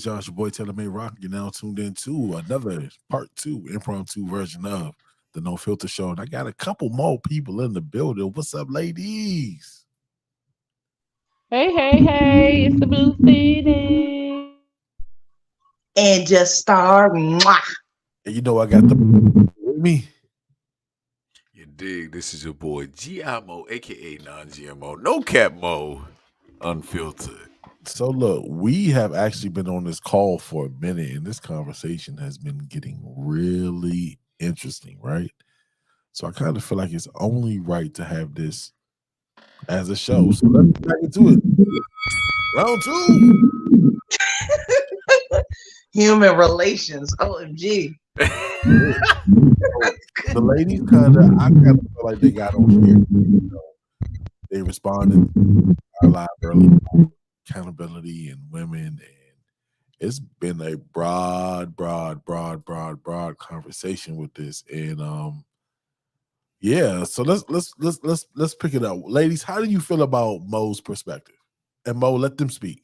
ladies, y'all, it's your boy Taylor May Rock. You're now tuned in to another part two, impromptu version of the No Filter Show. And I got a couple more people in the building. What's up, ladies? Hey, it's the Blue Phoenix. And just star. Mwah. And you know I got the with me. You dig? This is your boy GIMO, aka non-GMO, no cap Mo, unfiltered. So look, we have actually been on this call for a minute, and this conversation has been getting really interesting, right? So I kind of feel like it's only right to have this as a show. So let's get back into it. Round two. Human relations. OMG. The ladies I kind of feel like they got on here. You know, they responded to our live early accountability and women, and it's been a broad conversation with this. And yeah, so let's pick it up. Ladies, how do you feel about Mo's perspective? And Mo, let them speak.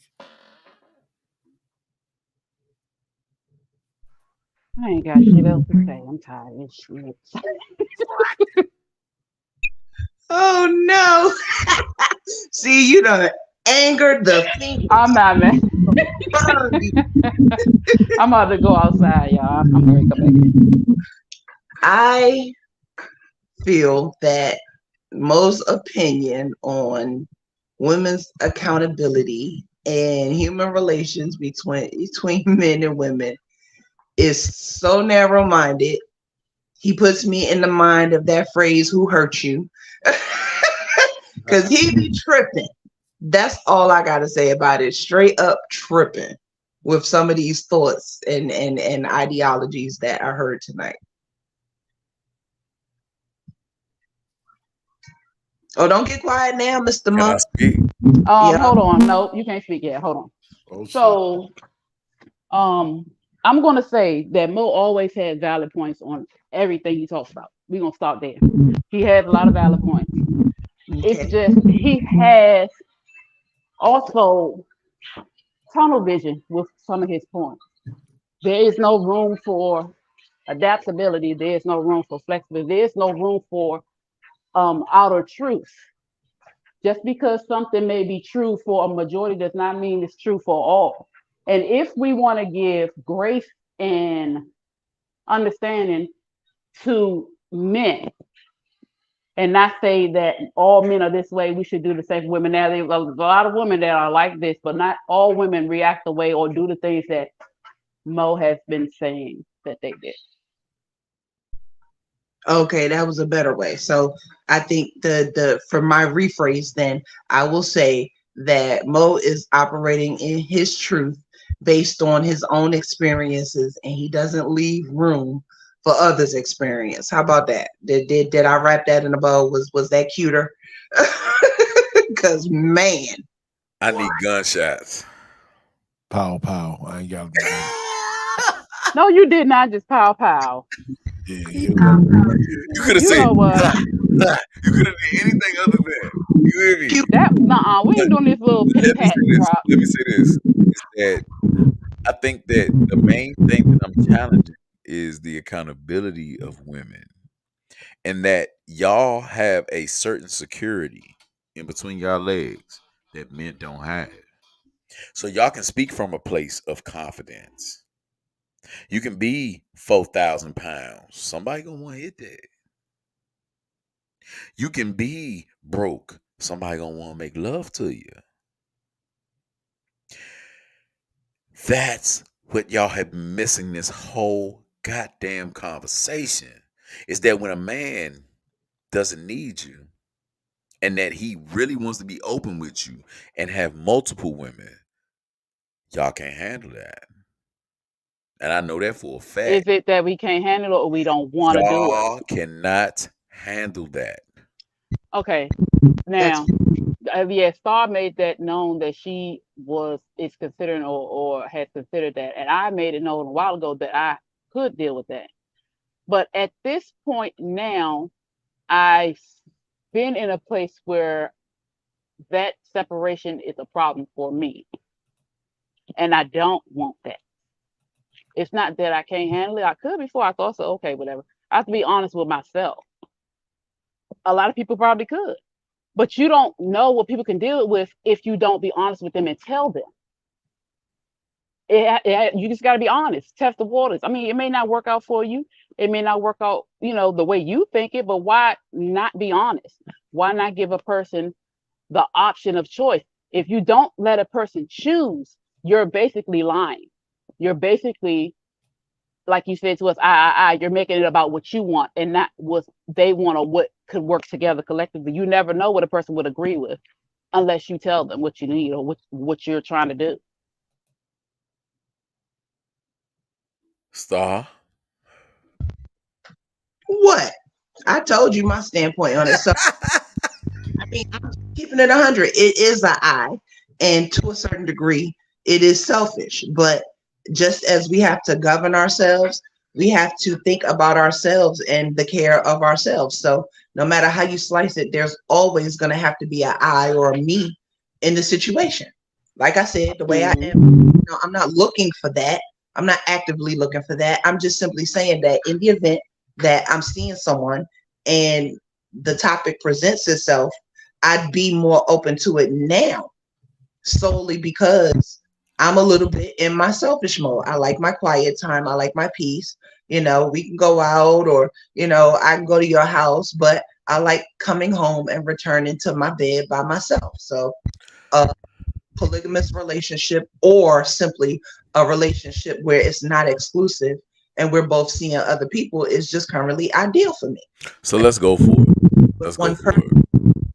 I ain't got shit else to say. I'm tired of this shit. Oh no. See, you done angered the Phoenix. I'm not, man. Burned. I'm about to go outside, y'all. I'm gonna come back in. I feel that most opinion on women's accountability and human relations between men and women is so narrow-minded. He puts me in the mind of that phrase, "Who hurt you?" Because he be tripping. That's all I gotta say about it. Straight up tripping with some of these thoughts and ideologies that I heard tonight. Oh, don't get quiet now, Mr. Can I Monk. speak? Yeah. Hold on. No, you can't speak yet. Hold on. Oh, shit. So, I'm gonna say that Mo always had valid points on everything he talks about. We're gonna start there. He has a lot of valid points. It's Okay. just he has also tunnel vision with some of his points. There is no room for adaptability. There is no room for flexibility. There is no room for outer truth. Just because something may be true for a majority does not mean it's true for all. And if we want to give grace and understanding to men and not say that all men are this way, we should do the same for women. Now, there's a lot of women that are like this, but not all women react the way or do the things that Mo has been saying that they did. Okay, that was a better way. So I think the for my rephrase, then I will say that Mo is operating in his truth based on his own experiences, and he doesn't leave room for others' experience. How about that? Did I wrap that in a bow? Was that cuter? Because man, I need gunshots. Pow pow. I ain't got No, you did not just pow pow. yeah, You could have You said know what? you could have did anything other than. You hear me? That we ain't doing this little pity Let me pat say this. drop. Let me say this. Is that I think that the main thing that I'm challenging is the accountability of women, and that y'all have a certain security in between y'all legs that men don't have. So y'all can speak from a place of confidence. You can be 4,000 pounds. Somebody gonna want to hit that. You can be broke. Somebody gonna want to make love to you. That's what y'all have been missing this whole goddamn conversation. Is that when a man doesn't need you and that he really wants to be open with you and have multiple women, y'all can't handle that. And I know that for a Is fact. it that we can't handle it or we don't want to do it? Y'all cannot handle that. Okay. that's Now, yeah, Star made that known that she is considering or has considered that, and I made it known a while ago that I could deal with that. But at this point now, I've been in a place where that separation is a problem for me. And I don't want that. It's not that I can't handle it. I could before. I thought so. Okay, whatever. I have to be honest with myself. A lot of people probably could, but you don't know what people can deal with if you don't be honest with them and tell them. You just got to be honest. Test the waters. I mean, it may not work out for you. It may not work out, the way you think it. But why not be honest? Why not give a person the option of choice? If you don't let a person choose, you're basically lying. You're basically, like you said to us, you're making it about what you want and not what they want or what could work together collectively. You never know what a person would agree with unless you tell them what you need or what you're trying to do. Star. What? I told you my standpoint on it. So I mean, I'm keeping it 100. It is an I, and to a certain degree, it is selfish. But just as we have to govern ourselves, we have to think about ourselves and the care of ourselves. So no matter how you slice it, there's always going to have to be an I or a me in the situation. Like I said, the way I am, I'm not looking for that. I'm not actively looking for that. I'm just simply saying that in the event that I'm seeing someone and the topic presents itself, I'd be more open to it now, solely because I'm a little bit in my selfish mode. I like my quiet time. I like my peace. We can go out or, I can go to your house, but I like coming home and returning to my bed by myself. So a polygamous relationship or simply a relationship where it's not exclusive and we're both seeing other people is just currently ideal for me. So let's go for it. Let's go for it.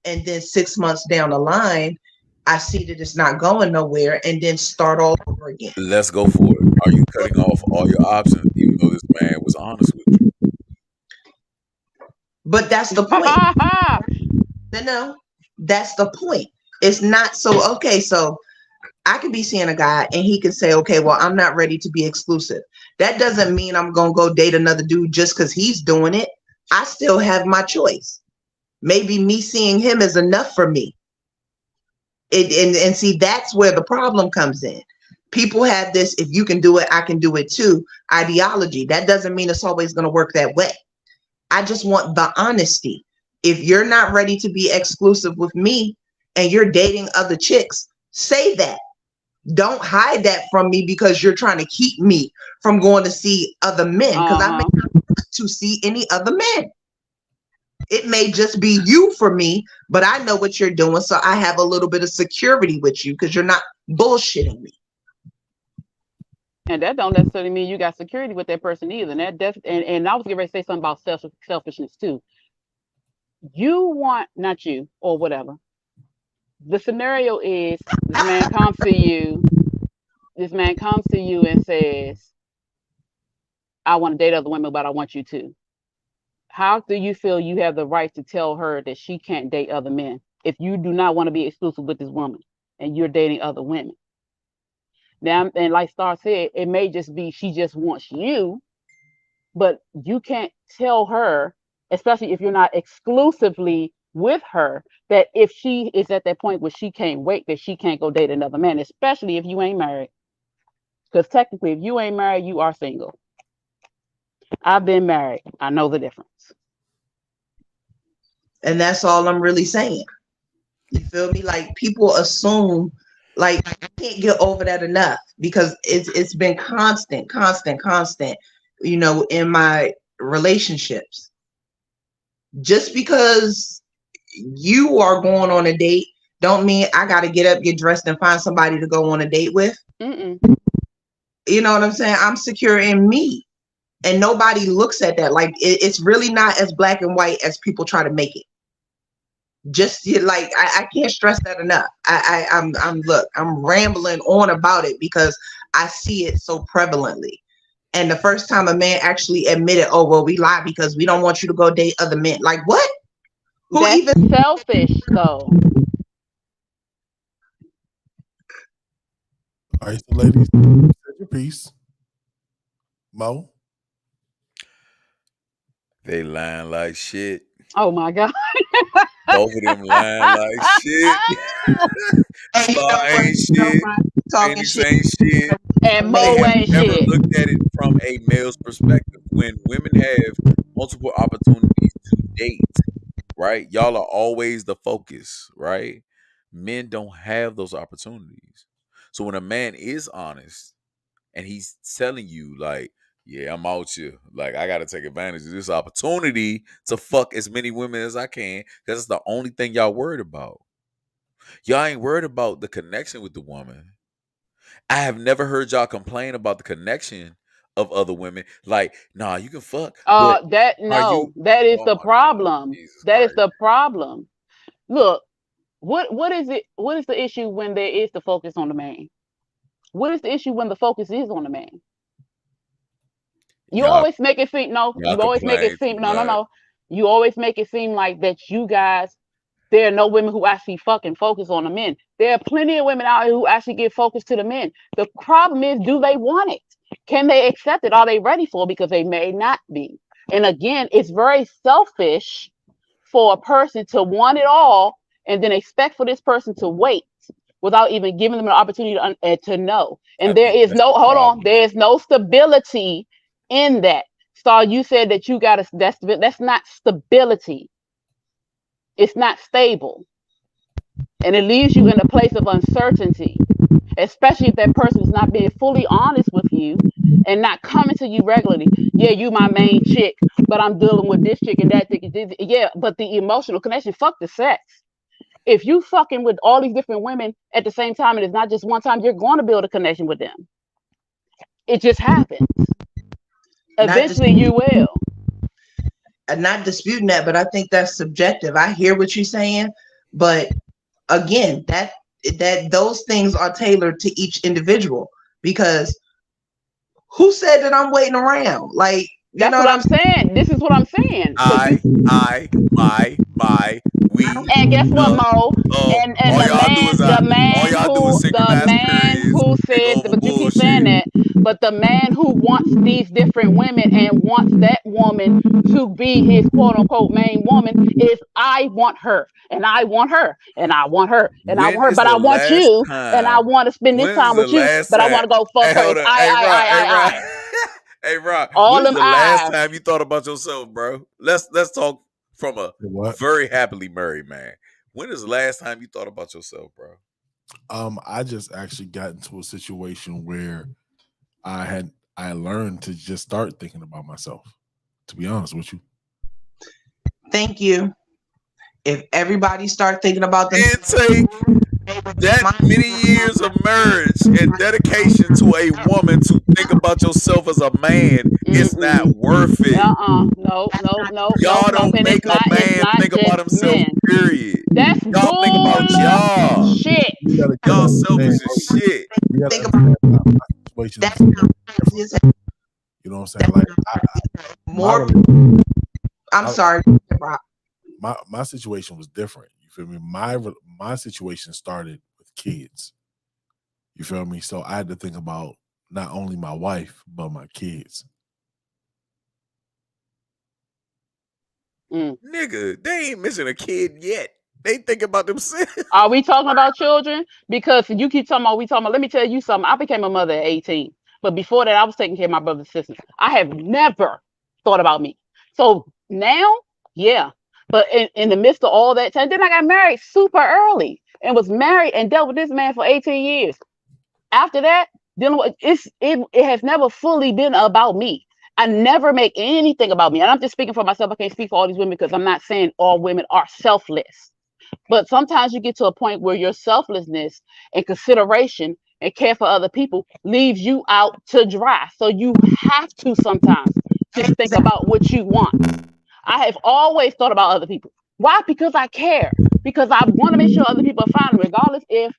And then 6 months down the line, I see that it's not going nowhere and then start all over again. Let's go for it. Are you cutting off all your options even though this man was honest with you? But that's the point. No, that's the point. It's not so, okay, so I could be seeing a guy and he can say, okay, well, I'm not ready to be exclusive. That doesn't mean I'm going to go date another dude just because he's doing it. I still have my choice. Maybe me seeing him is enough for me. And see, that's where the problem comes in. People have this, if you can do it, I can do it too, ideology. That doesn't mean it's always going to work that way. I just want the honesty. If you're not ready to be exclusive with me and you're dating other chicks, say that. Don't hide that from me because you're trying to keep me from going to see other men, because I may not want to see any other men. It may just be you for me, but I know what you're doing, so I have a little bit of security with you because you're not bullshitting me. And that don't necessarily mean you got security with that person either. And and I was getting ready to say something about selfishness too. You want, not you or whatever. The scenario is this man comes to you. This man comes to you and says, "I want to date other women, but I want you to." How do you feel you have the right to tell her that she can't date other men if you do not want to be exclusive with this woman and you're dating other women? Now, and like Star said, it may just be she just wants you, but you can't tell her, especially if you're not exclusively with her, that if she is at that point where she can't wait, that she can't go date another man, especially if you ain't married. Because technically, if you ain't married, you are single. I've been married. I know the difference. And that's all I'm really saying. You feel me? Like, people assume, like, I can't get over that enough because it's been constant, in my relationships. Just because you are going on a date don't mean I got to get up, get dressed, and find somebody to go on a date with. Mm-mm. You know what I'm saying? I'm secure in me. And nobody looks at that. Like, it's really not as black and white as people try to make it. Just like, I can't stress that enough. I'm rambling on about it because I see it so prevalently. And the first time a man actually admitted, oh, well, we lie because we don't want you to go date other men. Like, what? That's selfish, though. All right, so ladies, said your piece. Mo? They lying like shit. Oh my God. Both of them lying like shit. Star ain't shit. talking Phoenix shit. ain't shit. And They Mo have ain't never shit. looked at it from a male's perspective. When women have multiple opportunities to date, right? Y'all are always the focus, right? Men don't have those opportunities. So when a man is honest and he's telling you, like, yeah, I'm out here. Like, I gotta take advantage of this opportunity to fuck as many women as I can, because it's the only thing y'all worried about. Y'all ain't worried about the connection with the woman. I have never heard y'all complain about the connection of other women. Like, nah, you can fuck, but That are you? no, that is Oh the my God, problem. Jesus That is Christ! the problem. Look, what is it? What is the issue when there is the focus on the man? What is the issue when the focus is on the man? You Y'all, always make it seem no. y'all You always make it complain too seem no, no, much. no. You always make it seem like that you guys. There are no women who actually fucking focus on the men. There are plenty of women out here who actually give focus to the men. The problem is, do they want it? Can they accept it? Are they ready for it? Because they may not be. And again, it's very selfish for a person to want it all and then expect for this person to wait without even giving them an opportunity to know. I And there think is that's no, the hold on, problem. there is no stability in that. So you said that you got to, that's not stability. It's not stable. And it leaves you in a place of uncertainty, especially if that person is not being fully honest with you and not coming to you regularly. Yeah, you my main chick, but I'm dealing with this chick and that chick. Yeah, but the emotional connection, fuck the sex. If you fucking with all these different women at the same time, and it's not just one time, you're going to build a connection with them. It just happens. Not dis- Eventually, you will. not disputing that, but I think that's subjective. I hear what you're saying, but again, that those things are tailored to each individual, because who said that I'm waiting around? Like, you That's know what what I'm I'm saying. This is what I'm saying. Because you, My, we, and guess what, Mo? And all y'all do is all y'all do is the synchronize man periods, who and said, go over but you keep saying bullshit. that, but the man who wants these different women and wants that woman to be his quote unquote main woman is, I want her and I want her and I want her and I When want her, is but the I want last you and I time? want to spend this When is time the with you, last but I time? want to go fuck Hey, her. hold It's on. Hey, Rock. Hey, Rock. I. Hey, Rock. All When is them the last eyes. time you thought about yourself, bro? Let's talk from a What? very happily married man. When is the last time you thought about yourself, bro? I just actually got into a situation where I learned to just start thinking about myself. To be honest with you, Thank you. If everybody start thinking about It themselves, take that many years of marriage and dedication to a woman to think about yourself as a man is not worth it. No, no, no, no, Y'all no. don't And make a it's man not think about just himself, men. period. That's Y'all think about y'all. bullshit. you gotta Y'all understand, selfish as shit. you gotta think understand my situation that's is different. You know what I'm saying? Like my more. I'm my, sorry, Rob. my situation was different. You feel me? My situation started with kids. You feel me? So I had to think about not only my wife but my kids. Nigga, they ain't missing a kid yet. They think about themselves. Are we talking about children? Because you keep talking about, let me tell you something. I became a mother at 18. But before that, I was taking care of my brothers and sisters. I have never thought about me. So now, yeah. But in the midst of all that time, then I got married super early and was married and dealt with this man for 18 years. After that, dealing with it has never fully been about me. I never make anything about me. And I'm just speaking for myself. I can't speak for all these women because I'm not saying all women are selfless. But sometimes you get to a point where your selflessness and consideration and care for other people leaves you out to dry. So you have to sometimes just think about what you want. I have always thought about other people. Why? Because I care. Because I want to make sure other people are fine, regardless if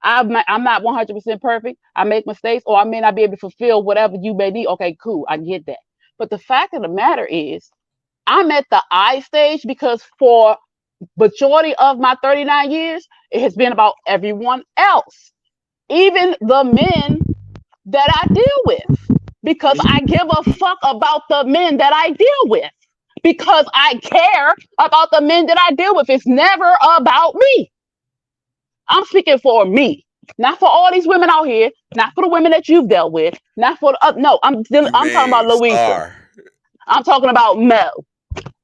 I'm not 100% perfect. I make mistakes, or I may not be able to fulfill whatever you may need. Okay, cool. I get that. But the fact of the matter is, I'm at the I stage because for majority of my 39 years, it has been about everyone else, even the men that I deal with, because I give a fuck about the men that I deal with, because I care about the men that I deal with. It's never about me. I'm speaking for me. Not for all these women out here, not for the women that you've dealt with, not for the, no, I'm You talking about mean Louisa. Star? I'm talking about Mel.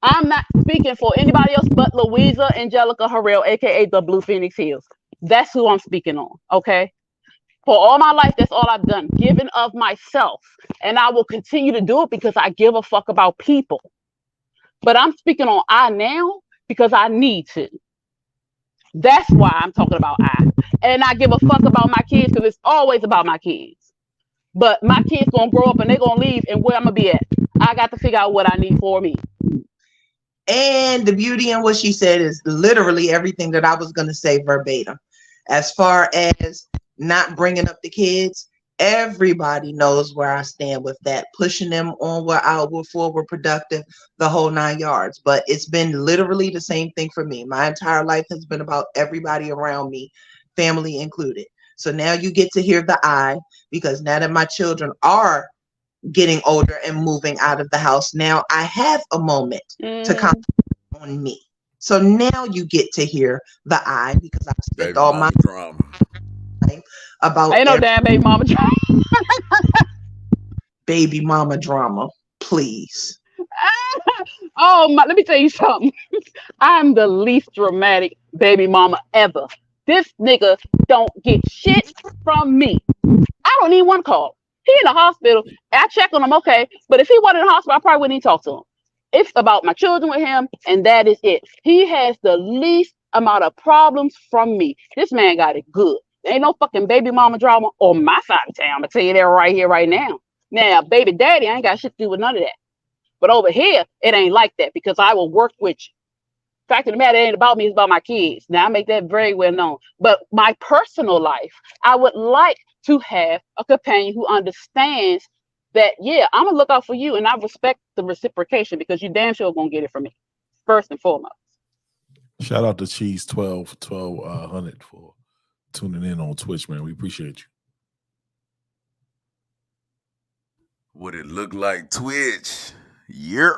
I'm not speaking for anybody else but Louisa Angelica Harrell, aka the Blue Phoenix Hills. That's who I'm speaking on. Okay. For all my life, that's all I've done, giving of myself. And I will continue to do it because I give a fuck about people. But I'm speaking on I now because I need to. That's why I'm talking about I. And I give a fuck about my kids because it's always about my kids. But my kids gonna grow up and they're gonna leave, and where I'm gonna be at, I got to figure out what I need for me. And the beauty in what she said is literally everything that I was going to say verbatim. As far as not bringing up the kids, everybody knows where I stand with that, pushing them on where I will forward productive, the whole 9 yards. But it's been literally the same thing for me. My entire life has been about everybody around me, family included. So now you get to hear the I, because now that my children are getting older and moving out of the house, now I have a moment to concentrate on me. So now you get to hear the I, because I've spent Baby all my mama drama. time about Ain't no damn baby mama. baby mama drama. Please. Oh my! Let me tell you something. I'm the least dramatic baby mama ever. This nigga don't get shit from me. I don't even want to call him. He in the hospital. I check on him, okay. But if he wasn't in the hospital, I probably wouldn't even talk to him. It's about my children with him, and that is it. He has the least amount of problems from me. This man got it good. There ain't no fucking baby mama drama on my side of town. I'm gonna tell you that right here, right now. Now, baby daddy, I ain't got shit to do with none of that. But over here, it ain't like that because I will work with you. Fact of the matter, it ain't about me, it's about my kids. Now I make that very well known. But my personal life, I would like to have a companion who understands that, yeah, I'm gonna look out for you and I respect the reciprocation because you damn sure gonna get it from me, first and foremost. Shout out to Cheese 1200 for tuning in on Twitch, man. We appreciate you. What it look like Twitch? Yep.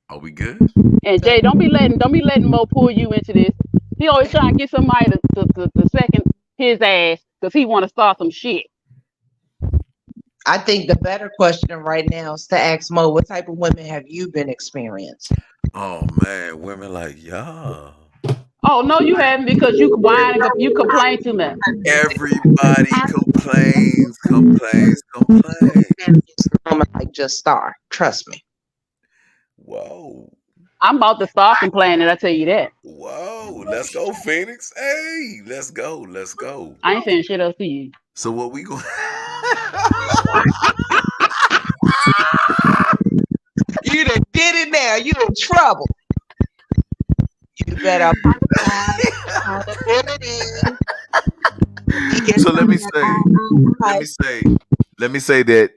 Are we good? And Jay, don't be letting Mo pull you into this. He always trying to get somebody to second his ass because he want to start some shit. I think the better question right now is to ask Mo, what type of women have you been experiencing? Oh man, women like y'all. Oh no, you haven't because you whine and you complain too much. Everybody complains. Like just Star. Trust me. Whoa. I'm about to start complaining, I tell you that. Whoa. Let's go, Phoenix. Hey, let's go. I ain't saying shit else to you. So what we going You done did it now. You in trouble. You better So let me say that,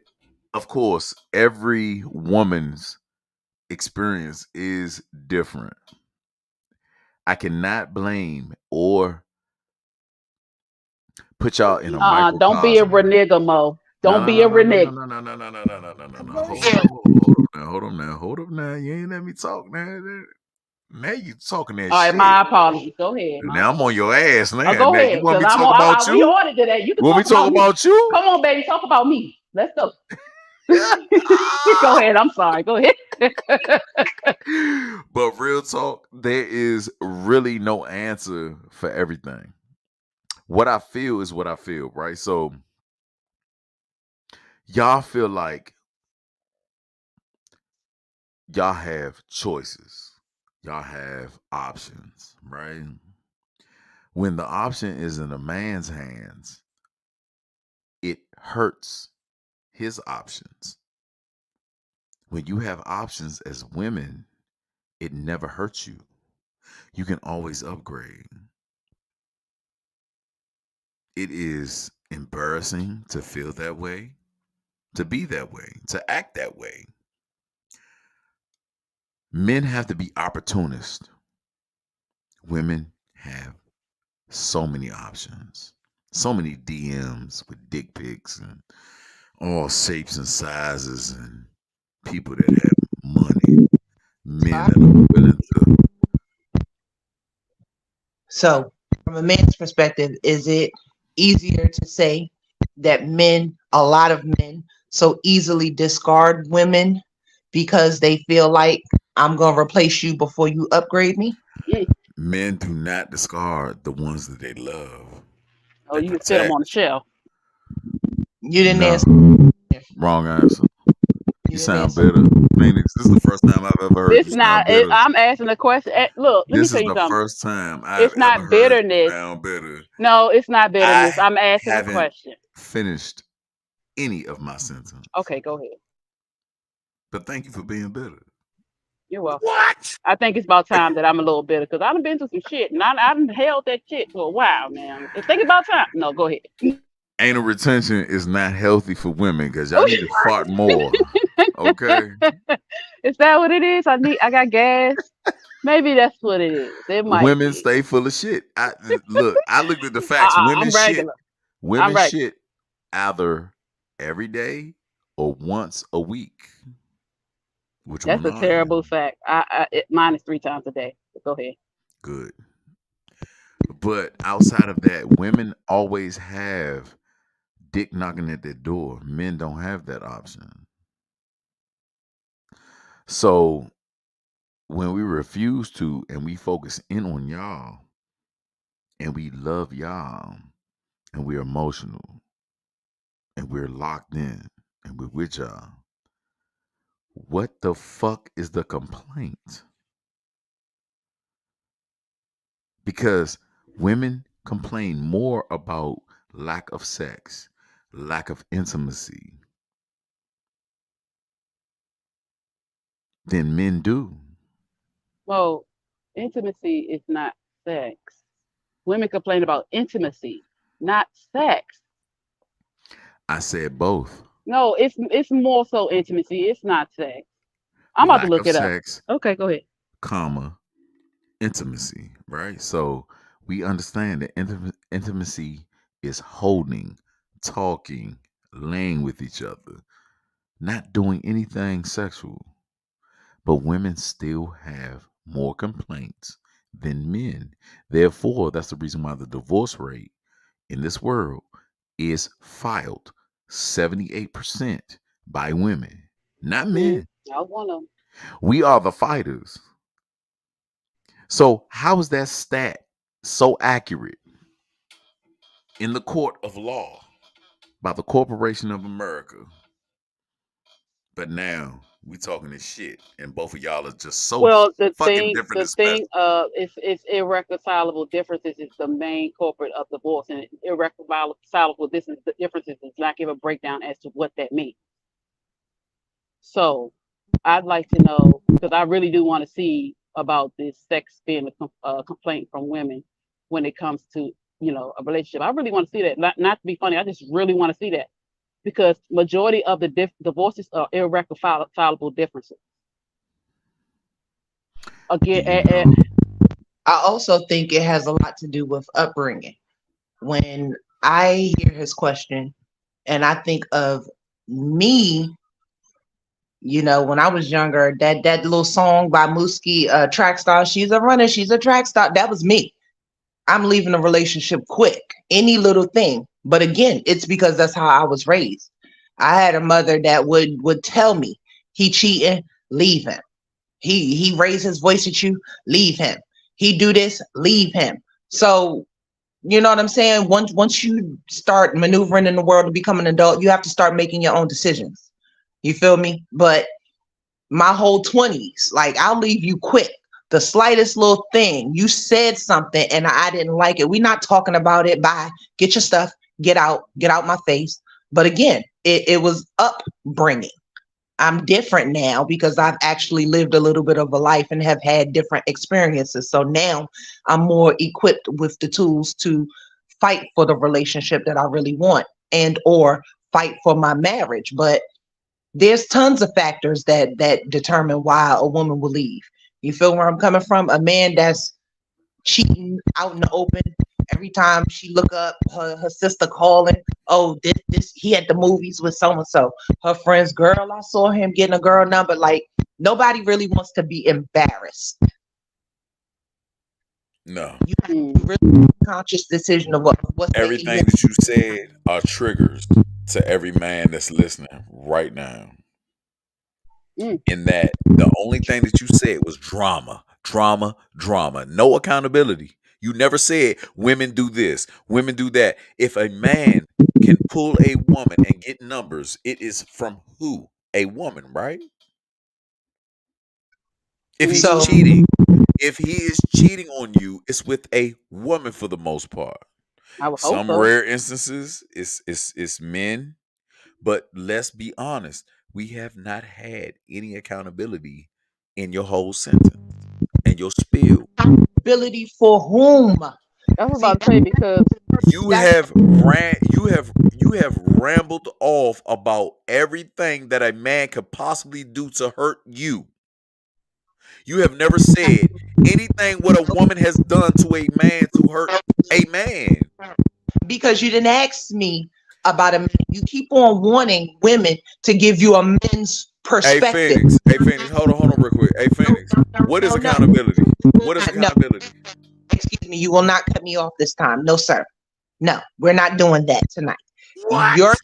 of course, every woman's experience is different. I cannot blame or put y'all in a microcosm. Don't be a renegade, Mo. Don't be a renegade. No. Hold up now. You ain't let me talk now. Now you talking that shit. All right, my apologies. Go ahead. Now I'm on your ass now. Go ahead. You want me to talk about you? We ordered today. You can want me to talk about you? Come on, baby. Talk about me. Let's go. Go ahead. I'm sorry. Go ahead. But real talk, there is really no answer for everything. What I feel is what I feel, right? So y'all feel like y'all have choices. Y'all have options, right? When the option is in a man's hands, it hurts his options. When you have options as women, it never hurts you. You can always upgrade. It is embarrassing to feel that way, to be that way, to act that way. Men have to be opportunists. Women have so many options, so many DMs with dick pics and all shapes and sizes and people that have money, men that are willing to. So from a man's perspective, is it easier to say that a lot of men, so easily discard women because they feel like I'm going to replace you before you upgrade me? Men do not discard the ones that they love. Oh, They you can sit them protect. on the shelf. You didn't No, answer. wrong answer. You You didn't sound answer. bitter, Phoenix. This is the first time I've ever heard you It's sound not. bitter. I'm asking a question. Look, let me This tell is you the something. first time I've It's ever not heard you bitterness. sound bitter. No, it's not bitterness. I I'm asking a haven't question. finished any of my sentence. Okay, go ahead. But thank you for being bitter. You're welcome. What? I think it's about time that I'm a little bitter because I've been through some shit and I done held that shit for a while now. It's think about time. No, go ahead. Anal retention is not healthy for women because y'all need to fart more. Okay. Is that what it is? I got gas. Maybe that's what it is. It might Women be. stay full of shit. I looked at the facts. I'm regular. Women regular. shit either every day or once a week. Which That's one a are terrible you? fact. Mine is 3 times a day. Go ahead. Good. But outside of that, women always have dick knocking at their door. Men don't have that option. So when we refuse to and we focus in on y'all and we love y'all and we're emotional and we're locked in and we're with y'all, what the fuck is the complaint? Because women complain more about lack of sex, lack of intimacy than men do. Well, intimacy is not sex. Women complain about intimacy, not sex. I said both. No, it's more so intimacy. It's not sex. I'm about to Lack look of it up. sex, Okay, go ahead. comma, intimacy, right? So we understand that intimacy is holding, talking, laying with each other, not doing anything sexual. But women still have more complaints than men. Therefore, that's the reason why the divorce rate in this world is filed 78% by women, not men. I want to. We are the fighters. So, how is that stat so accurate in the court of law by the Corporation of America? But now we talking this shit, and both of y'all are just so Well, fucking different and special. It's irreconcilable differences is the main culprit of divorce, and irreconcilable differences is not give a breakdown as to what that means. So, I'd like to know because I really do want to see about this sex being a complaint from women when it comes to a relationship. I really want to see that. Not to be funny, I just really want to see that because majority of the divorces are irreconcilable differences. Again, I also think it has a lot to do with upbringing. When I hear his question and I think of me, when I was younger, that little song by Mooski, Track Star, she's a runner, she's a track star. That was me. I'm leaving a relationship quick, any little thing. But again, it's because that's how I was raised. I had a mother that would tell me, he cheating, leave him. He raised his voice at you, leave him. He do this, leave him. So, you know what I'm saying? Once you start maneuvering in the world to become an adult, you have to start making your own decisions. You feel me? But my whole 20s, like, I'll leave you quick. The slightest little thing, you said something and I didn't like it. We're not talking about it. Bye. Get your stuff. Get out my face. But again, it was upbringing. I'm different now because I've actually lived a little bit of a life and have had different experiences. So now I'm more equipped with the tools to fight for the relationship that I really want and or fight for my marriage. But there's tons of factors that determine why a woman will leave. You feel where I'm coming from? A man that's cheating out in the open. Every time she look up, her sister calling, oh, this he at the movies with so and so. Her friends, girl, I saw him getting a girl number. Like, nobody really wants to be embarrassed. No. You have to really make a conscious decision of what's making you. Everything that you said are triggers to every man that's listening right now. Mm. In that the only thing that you said was drama, drama, drama. No accountability. You never said women do this, women do that. If a man can pull a woman and get numbers, it is from who? A woman, right? If he's So cheating, if he is cheating on you, it's with a woman for the most part. I would hope Some so. rare instances, it's men, but let's be honest, we have not had any accountability in your whole sentence and your spiel. ability for whom? I was See, about to say because You have rambled off about everything that a man could possibly do to hurt you. You have never said anything what a woman has done to a man to hurt a man. because you didn't ask me about a man. You keep on wanting women to give you a men's Hey perspective. Phoenix, hold on real quick. Hey Phoenix, what is No, no. accountability? What is No. accountability? Excuse me, you will not cut me off this time. No, sir. No, we're not doing that tonight. What? Your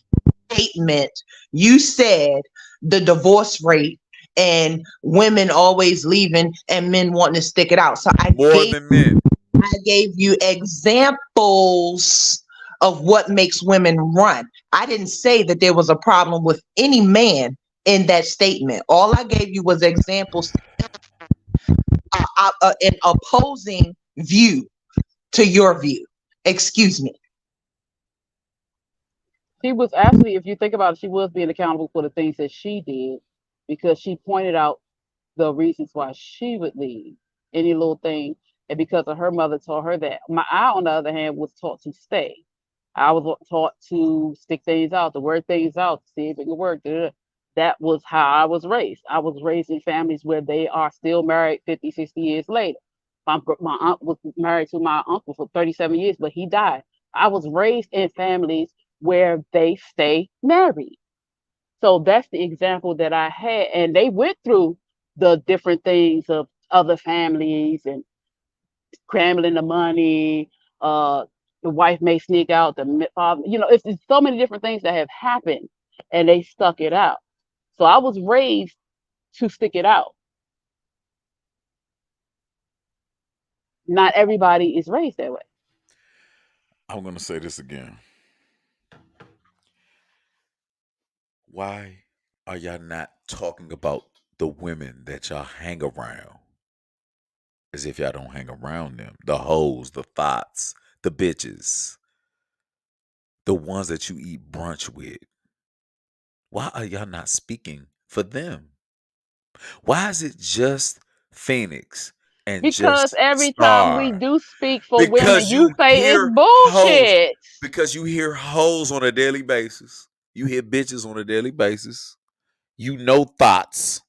statement, you said the divorce rate and women always leaving and men wanting to stick it out. So More than men. I gave you examples of what makes women run. I didn't say that there was a problem with any man in that statement. All I gave you was examples, an opposing view to your view. Excuse me. she was actually, if you think about it, she was being accountable for the things that she did because she pointed out the reasons why she would leave any little thing. And because of her mother taught her that. I, on the other hand, was taught to stay. I was taught to stick things out, to work things out, to see if it can work. That was how I was raised. I was raised in families where they are still married 50, 60 years later. My aunt was married to my uncle for 37 years, but he died. I was raised in families where they stay married. So that's the example that I had. And they went through the different things of other families and scrambling the money. The wife may sneak out, the father, it's so many different things that have happened and they stuck it out. So I was raised to stick it out. Not everybody is raised that way. I'm gonna say this again. Why are y'all not talking about the women that y'all hang around? As if y'all don't hang around them. The hoes, the thoughts, the bitches, the ones that you eat brunch with. Why are y'all not speaking for them? Why is it just Phoenix and Because just every time we Star? do speak for women, Because you you say it's hear hoes. bullshit. Because you hear hoes on a daily basis. You hear bitches on a daily basis. You know thoughts.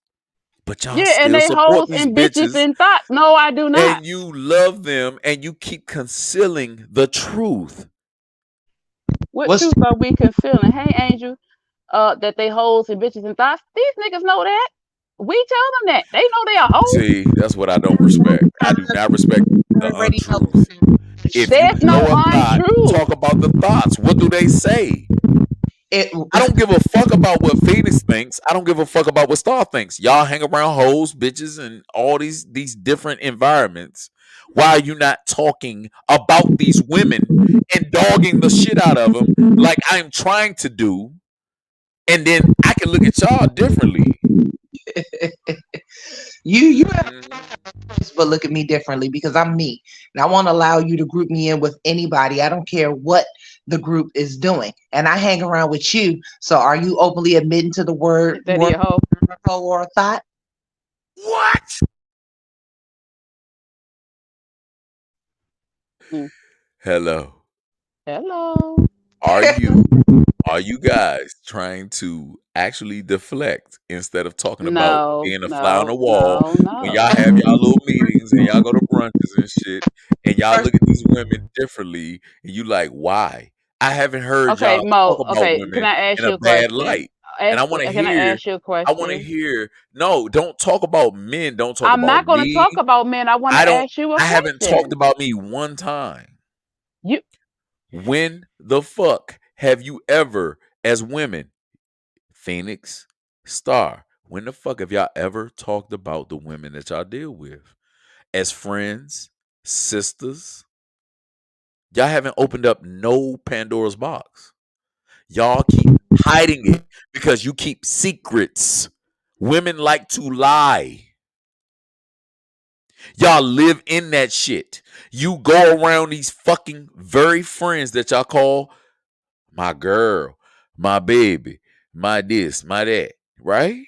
But y'all Yeah, and still they support hoes these and bitches bitches and thoughts. No, I do not. and you love them and you keep concealing the truth. What What's truth are we concealing? Hey, Angel, that they hoes and bitches and thoughts. These niggas know that. We tell them that. They know they are hoes. See, that's what I don't respect. I do not respect the already untruth. If you There's no know a thought, untruth. talk about the thoughts. What do they say? it? I don't give a fuck about what Phoenix thinks. I don't give a fuck about what Star thinks. Y'all hang around hoes, bitches, and all these different environments. Why are you not talking about these women and dogging the shit out of them like I'm trying to do? And then I can look at y'all differently. You have Mhm. but look at me differently because I'm me. And I won't allow you to group me in with anybody. I don't care what the group is doing. And I hang around with you. So are you openly admitting to the word That he a hoe. or a thought? What? Mm. Hello. Hello. Are you guys trying to actually deflect instead of talking about No, being a fly on the no, wall no, when no. y'all have y'all little meetings and y'all go to brunches and shit and y'all look at these women differently and you like, why? I haven't heard Okay, y'all talk Mo. about Okay, can women I ask in a you a bad question? light. and I ask? want to Can I hear. ask you a I want to question? hear. No, don't talk about men. Don't talk I'm about not going to me. talk about men. I want I to don't. ask you a I haven't talked question. about me one time. You When the fuck have you ever, as women, Phoenix, Star, when the fuck have y'all ever talked about the women that y'all deal with? As friends, sisters? Y'all haven't opened up no Pandora's box. Y'all keep hiding it because you keep secrets. Women like to lie. Y'all live in that shit. You go around these fucking very friends that y'all call my girl, my baby, my this, my that, right?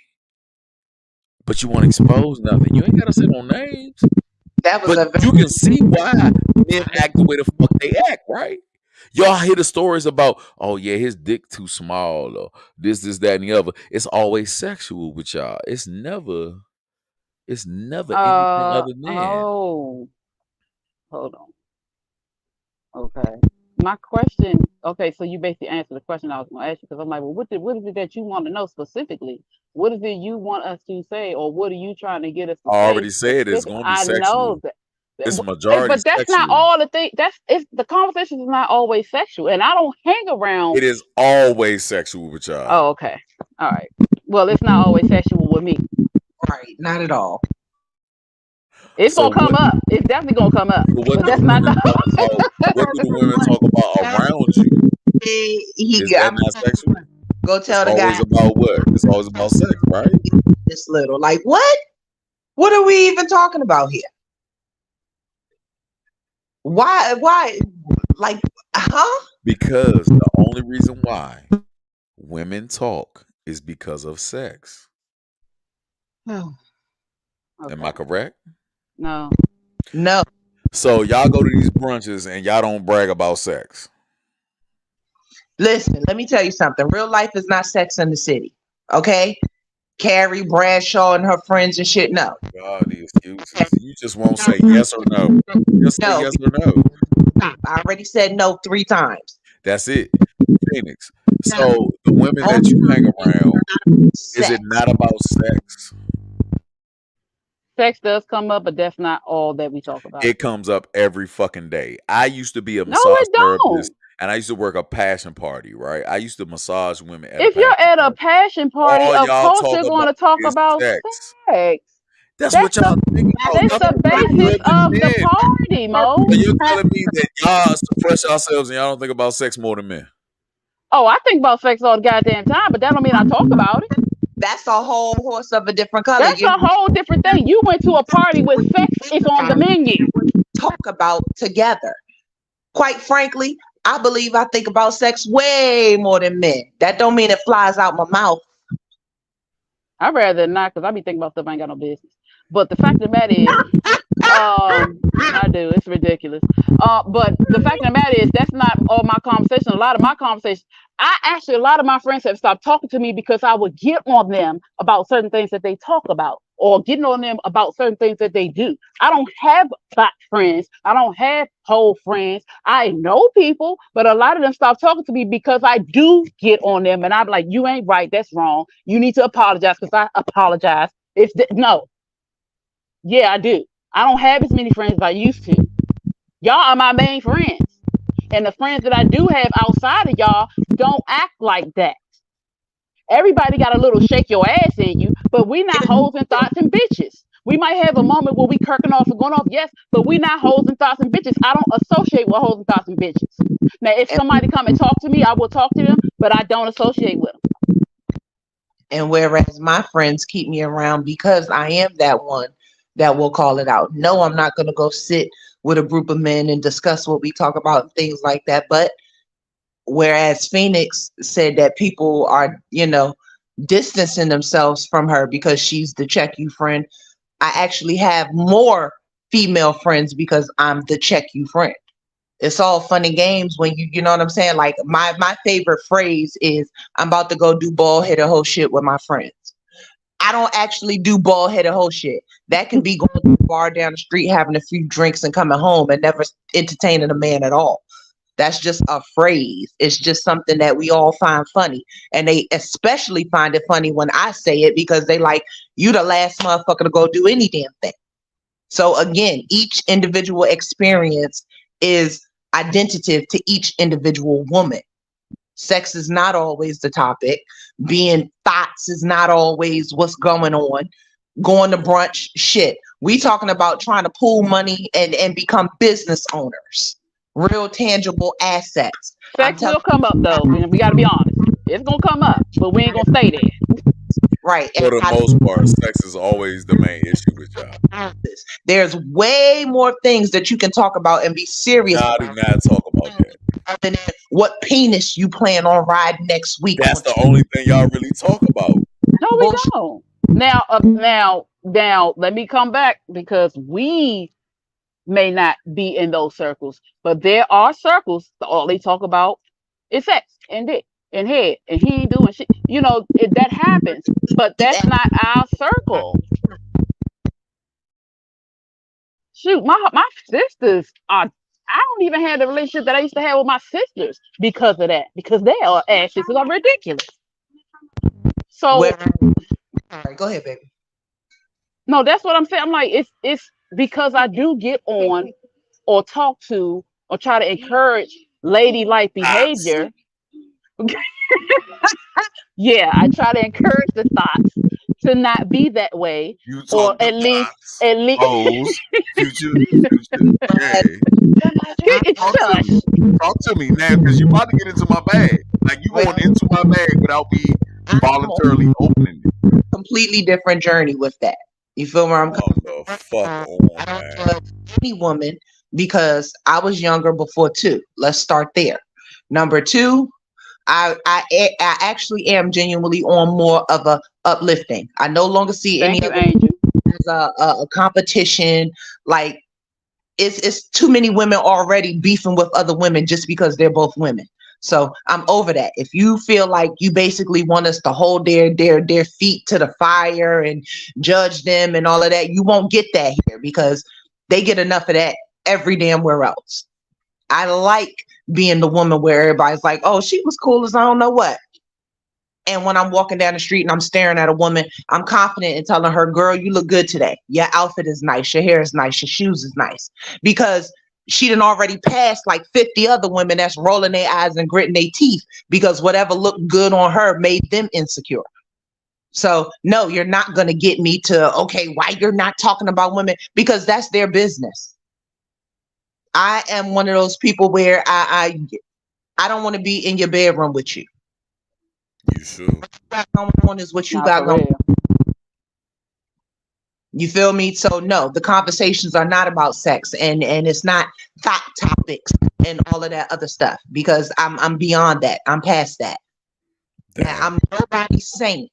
But you want to expose nothing. You ain't gotta say no names. That was But a you can see why men act the way the fuck they act, right? Y'all hear the stories about, oh yeah, his dick too small, or this, that, and the other. It's always sexual with y'all. It's never anything other than. oh, hold on. Okay. My question, okay, so you basically answered the question I was going to ask you because I'm like, well, what is it that you want to know specifically? What is it you want us to say, or what are you trying to get us to I say already said it's specific? gonna be I know sexual. that, It's majority but that's not sexual. all the thing. The conversation is not always sexual, and I don't hang around. It is always sexual with y'all. Oh, okay, all right. Well, it's not always sexual with me. right, not at all. It's So gonna come what? up. It's definitely gonna come up. So what But do that's the not women the. talk about? What do the women talk about around you? Is that I'm not sexual? go It's tell the guy always about what? It's always about sex, right? this little. Like what? What are we even talking about here? Why? Like, huh? Because the only reason why women talk is because of sex. Am I Okay. correct? No. No. So y'all go to these brunches and y'all don't brag about sex. Listen, let me tell you something. Real life is not Sex in the City. Okay? Carrie Bradshaw and her friends and shit. No. God, the excuses. You just won't say yes or no. Just say No. yes or no. I already said no 3 times. That's it. Phoenix. So the women that you hang around, is Sex. it not about sex? Sex does come up, but that's not all that we talk about. It comes up every fucking day. I used to be a No, massage it don't. therapist and I used to work a passion party, right? I used to massage women at a If passion you're at a party. passion party, All of y'all course talk you're going about to talk is about sex. sex. That's That's what y'all think about. it's Y'all the think about it basis more than of the men. party, Mo. So you're telling me that y'all suppress yourselves and y'all don't think about sex more than men. Oh, I think about sex all the goddamn time, but that don't mean I talk about it. That's a whole horse of a different color. That's You a whole different thing. You went to a party with sex is on the menu. talk about together. Quite frankly, I think about sex way more than men. That don't mean it flies out my mouth. I'd rather not because I be thinking about stuff I ain't got no business. But the fact of the matter is, I do. It's ridiculous. But the fact of the matter is, that's not all my conversation. A lot of my conversation, a lot of my friends have stopped talking to me because I would get on them about certain things that they talk about, or getting on them about certain things that they do. I don't have black friends. I don't have whole friends. I know people, but a lot of them stop talking to me because I do get on them, and I'm like, you ain't right. That's wrong. You need to apologize because I apologize. No, yeah, I do. I don't have as many friends as I used to. Y'all are my main friends. And the friends that I do have outside of y'all don't act like that. Everybody got a little shake your ass in you, but we not hoes and thoughts and bitches. We might have a moment where we kirking off and going off, yes, but we not hoes and thoughts and bitches. I don't associate with hoes and thoughts and bitches. Now, if somebody come and talk to me, I will talk to them, but I don't associate with them. And whereas my friends keep me around because I am that one that will call it out. No, I'm not going to go sit with a group of men and discuss what we talk about and things like that. But whereas Phoenix said that people are, distancing themselves from her because she's the check you friend, I actually have more female friends because I'm the check you friend. It's all fun and games when you know what I'm saying? Like my favorite phrase is I'm about to go do bald headed hoe shit with my friends. I don't actually do bald headed hoe shit. That can be going to the bar down the street, having a few drinks and coming home and never entertaining a man at all. That's just a phrase. It's just something that we all find funny. And they especially find it funny when I say it because they like, you the last motherfucker to go do any damn thing. So again, each individual experience is identitive to each individual woman. Sex is not always the topic. Being thoughts is not always what's going on. Going to brunch, shit. We talking about trying to pool money and become business owners. Real tangible assets. Sex will come up though, and we gotta be honest. It's gonna come up, but we ain't gonna stay there. Right. For the most part, sex is always the main issue with y'all. There's way more things that you can talk about and be serious Nah, I do about not talk about that. other than what penis you plan on riding next week. That's the only thing y'all really talk about. No, we don't. Now, let me come back because we may not be in those circles, but there are circles that all they talk about is sex and dick and head, and he ain't doing shit. You know, that happens, but that's not our circle. Shoot, my sisters are. I don't even have the relationship that I used to have with my sisters because of that, because they are asses are ridiculous. So, all right, go ahead, baby. No, that's what I'm saying. I'm like, it's because I do get on or talk to or try to encourage ladylike behavior. Yeah, I try to encourage the thoughts to not be that way, You or talk at least. O's, future. Talk to me now, because you about to get into my bag. Like you going into my bag without me voluntarily opening it. Completely different journey with that. You feel where I'm coming from? The fuck on, man. Any woman, because I was younger before too. Let's start there. Number two, I actually am genuinely on more of a uplifting. I no longer see any of it as a competition. Like it's too many women already beefing with other women just because they're both women. So I'm over that. If you feel like you basically want us to hold their feet to the fire and judge them and all of that, you won't get that here because they get enough of that every damn where else. I like being the woman where everybody's like, oh, she was cool as I don't know what. And when I'm walking down the street and I'm staring at a woman, I'm confident in telling her, girl, you look good today. Your outfit is nice. Your hair is nice. Your shoes is nice. Because she done already passed like 50 other women that's rolling their eyes and gritting their teeth because whatever looked good on her made them insecure. So no, you're not going to get me to, okay, why you're not talking about women? Because that's their business. I am one of those people where I don't want to be in your bedroom with you. You should. What you got going on is what you got going on. You feel me? So no, the conversations are not about sex and it's not thought topics and all of that other stuff because I'm beyond that. I'm past that. Now, I'm nobody's saint.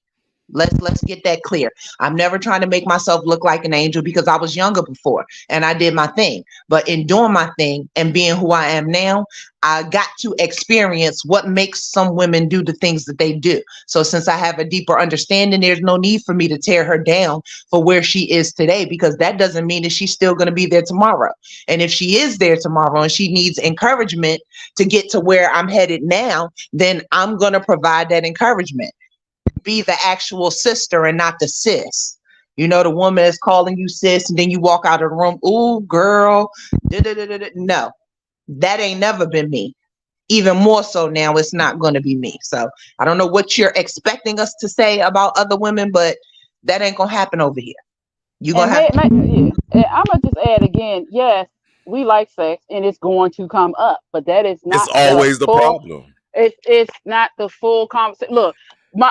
Let's get that clear. I'm never trying to make myself look like an angel because I was younger before and I did my thing. But in doing my thing and being who I am now, I got to experience what makes some women do the things that they do. So since I have a deeper understanding, there's no need for me to tear her down for where she is today, because that doesn't mean that she's still going to be there tomorrow. And if she is there tomorrow and she needs encouragement to get to where I'm headed now, then I'm going to provide that encouragement. Be the actual sister and not the sis. You know, the woman is calling you sis and then you walk out of the room, ooh, girl. No, that ain't never been me. Even more so now, it's not going to be me. So I don't know what you're expecting us to say about other women, but that ain't going to happen over here. You're going to have I'm going to just add again, yes, we like sex and it's going to come up, but that is not. It's always the problem. It's not the full conversation. Look, my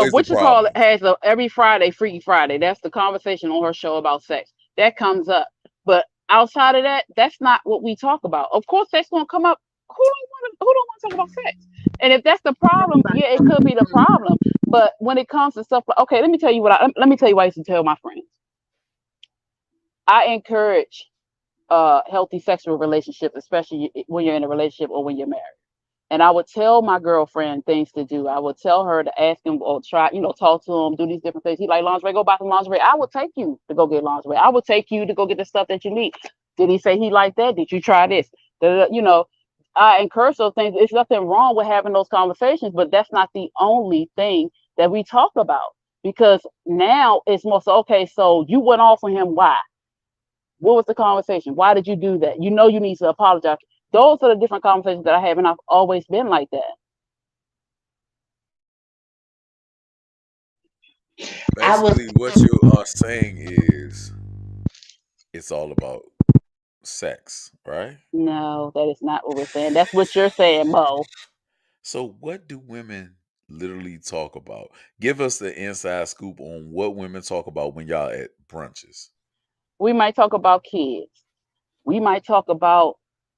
what you call it has every Friday, Freaky Friday. That's the conversation on her show about sex. That comes up. But outside of that, that's not what we talk about. Of course, sex gonna come up. Who don't want to talk about sex? And if that's the problem, yeah, it could be the problem. But when it comes to stuff like, okay, let me tell you what I used to tell my friends. I encourage healthy sexual relationships, especially when you're in a relationship or when you're married. And I would tell my girlfriend things to do. I would tell her to ask him or try, talk to him, do these different things. He like lingerie, go buy some lingerie. I would take you to go get lingerie. I would take you to go get the stuff that you need. Did he say he liked that? Did you try this? I encourage those things. There's nothing wrong with having those conversations, but that's not the only thing that we talk about. Because now it's more so, okay, so you went off on him. Why? What was the conversation? Why did you do that? You know you need to apologize. Those are the different conversations that I have, and I've always been like that. I was Basically, what you are saying is it's all about sex, right? No, that is not what we're saying. That's what you're saying, Mo. So, what do women literally talk about? Give us the inside scoop on what women talk about when y'all at brunches. We might talk about kids. We might talk about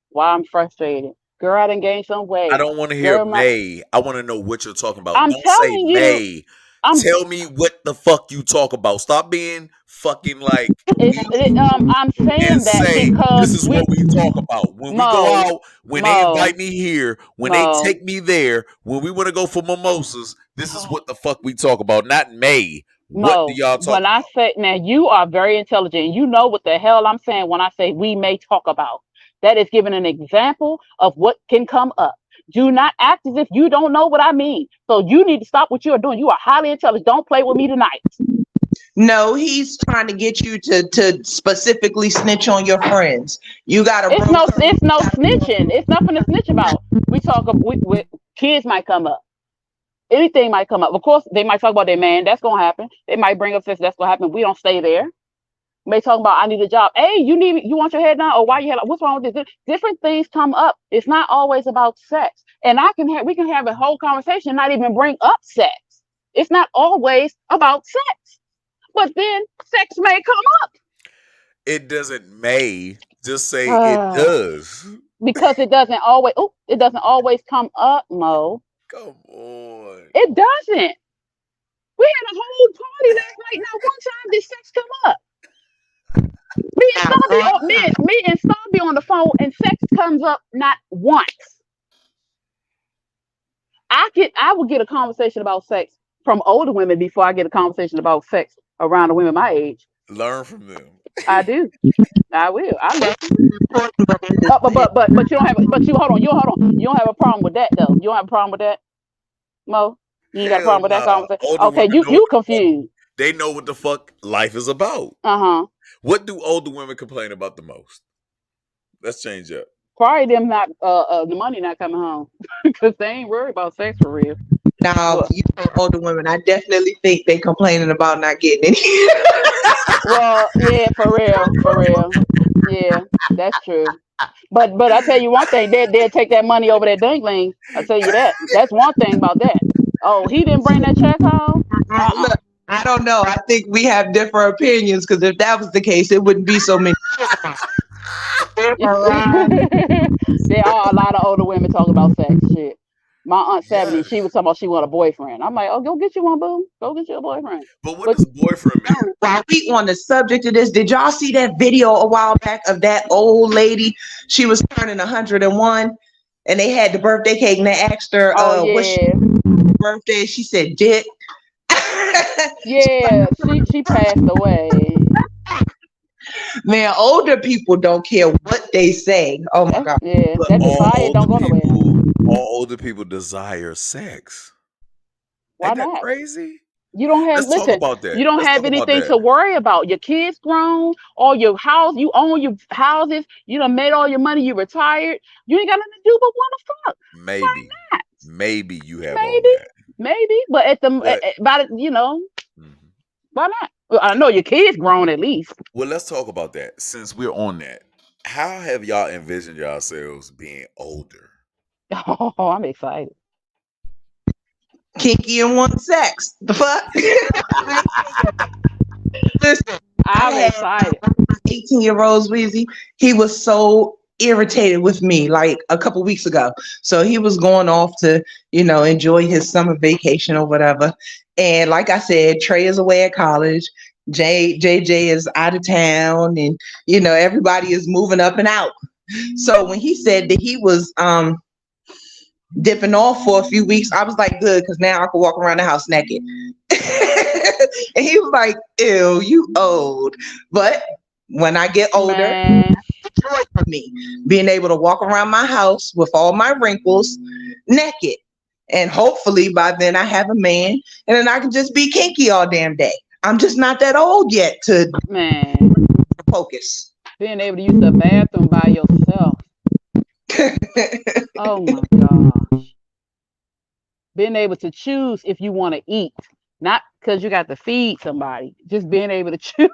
why I'm frustrated. Girl, I done gained some I weight. don't want to hear Girl, my May. I want to know what you're talking about. I'm Don't say telling you, May. I'm Tell me what the fuck you talk about. Stop being fucking like I'm and saying that say because this is what we talk about when we go Mo, out, when they Mo, invite me here, when they Mo, take me there, when we want to go for mimosas. This is what the fuck we talk about, not May. What do Mo. y'all talk When I about? say now, you are very intelligent. You know what the hell I'm saying when I say we may talk about. That is giving an example of what can come up. Do not act as if you don't know what I mean. So you need to stop what you are doing. You are highly intelligent. Don't play with me tonight. No, he's trying to get you to specifically snitch on your friends. You got a It's broker. no snitching. It's nothing to snitch about. We talk. Kids might come up. Anything might come up. Of course, they might talk about their man. That's gonna happen. They might bring up sex. That's gonna happen. We don't stay there. May talk about I need a job. Hey, you want your head down? Or why you head up? What's wrong with this? Different things come up. It's not always about sex. And we can have a whole conversation and not even bring up sex. It's not always about sex. But then sex may come It doesn't may, just say it up. does. Because it doesn't always come up, Mo. Come on. It doesn't. We had a whole party last night. Not one time did sex come up. Me and Star be on the phone and sex comes up not once. I would get a conversation about sex from older women before I get a conversation about sex around the women my age. Learn from them. I do. I will. I listen. But you don't have you hold on. You don't have a problem with that though. You don't have a problem with that, Mo? You ain't got a Hell problem with that nah. conversation? Older Okay, women know you what the fuck. confused. They know what the fuck life is about. Uh-huh. What do older women complain about the most? Let's change up. Probably them not the money not coming home. Because they ain't worried about sex for real. Now, Well, you know, older women, I definitely think they complaining about not getting any. well, yeah, for real. Yeah, that's true. But I tell you one thing, they'll take that money over that dingling. I tell you that. That's one thing about that. Oh, he didn't bring that check home? Look, I don't know. I think we have different opinions because if that was the case, it wouldn't be so many. There are a lot of older women talking about sex shit. My aunt 70, Yes. she was talking about she want a boyfriend. I'm like, oh, go get you one, boo. Go get you a boyfriend. But what But does boyfriend mean? While we on the subject of this, did y'all see that video a while back of that old lady? She was turning 101 and they had the birthday cake and they asked her oh what's yeah, your birthday. She said dick. yeah. She passed away. Man, older people don't care what they say. Oh my God. Yeah, But that desire don't go nowhere. all older people desire sex. Why Ain't that not? crazy? You don't have Let's talk listen. about that. You don't Let's have talk about anything that. to worry about. Your kids grown, all your house, you own your houses. You done made all your money. You retired. You ain't got nothing to do but want to fuck. Maybe. Not? Maybe you have all Maybe, that. maybe. But at the But about it, you know, mhm. why not? Well, I know your kids grown at least. Well, let's talk about that. Since we're on that, how have y'all envisioned yourselves being older? Oh, I'm excited. Kinky and want sex. The fuck? Listen, I I'm had excited. 18-year-old Weezy. He was so irritated with me like a couple weeks ago. So he was going off to, enjoy his summer vacation or whatever. And like I said, Trey is away at college. JJ is out of town and everybody is moving up and out. So when he said that he was dipping off for a few weeks, I was like, good, because now I can walk around the house naked. And he was like, ew, you old. But when I get older, Man, joy for me, being able to walk around my house with all my wrinkles naked. And hopefully by then I have a man and then I can just be kinky all damn day. I'm just not that old yet to Man, focus. being able to use the bathroom by yourself. Oh my gosh. Being able to choose if you want to eat, not because you got to feed somebody, just being able to choose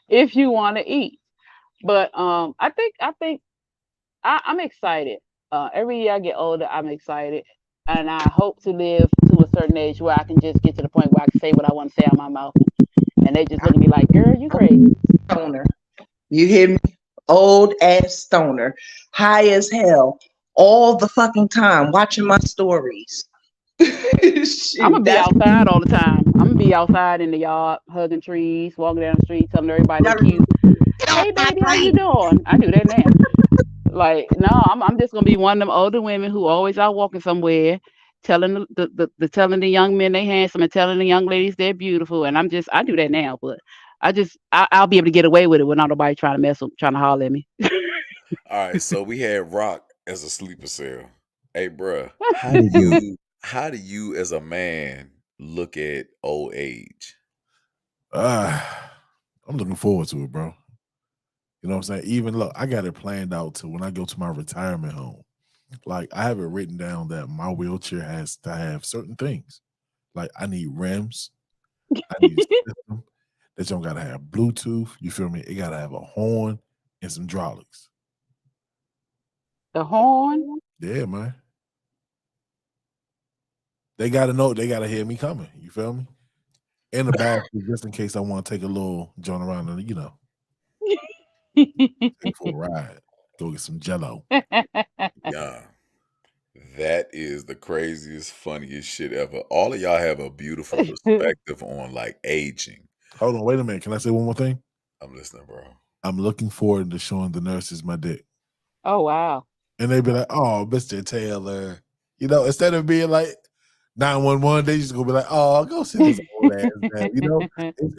if you want to eat. But I'm excited. Every year I get older, I'm excited, and I hope to live to a certain age where I can just get to the point where I can say what I want to say out my mouth, and they just look at me like, "Girl, you crazy." Stoner. You hear me? Old ass stoner. High as hell. All the fucking time watching my stories. I'm gonna Shoot, be that's outside all the time. I'm gonna be outside in the yard, hugging trees, walking down the street, telling everybody they cute. Hey, baby, how you doing? I do that now. Like, no, I'm just gonna be one of them older women who always out walking somewhere, telling telling the young men they handsome and telling the young ladies they're beautiful. And I do that now, but I'll be able to get away with it without nobody trying to trying to holler at me. All right, so we had Rock as a sleeper cell. Hey, bruh, how do you as a man look at old age? I'm looking forward to it, bro. You know what I'm saying? Even look, I got it planned out to when I go to my retirement home. Like I have it written down that my wheelchair has to have certain things. Like I need rims, I need a system that don't gotta have Bluetooth. You feel me? It gotta have a horn and some hydraulics. The horn. Yeah, man. They gotta know. They gotta hear me coming. You feel me? In the bathroom, just in case I want to take a little joint around and take for a ride. Go get some Jello. Yeah, that is the craziest, funniest shit ever. All of y'all have a beautiful perspective on like aging. Hold on, wait a minute. Can I say one more thing? I'm listening, bro. I'm looking forward to showing the nurses my dick. Oh wow. And they be like, "Oh, Mr. Taylor," instead of being like 911, they just gonna be like, "Oh, go see this old ass man."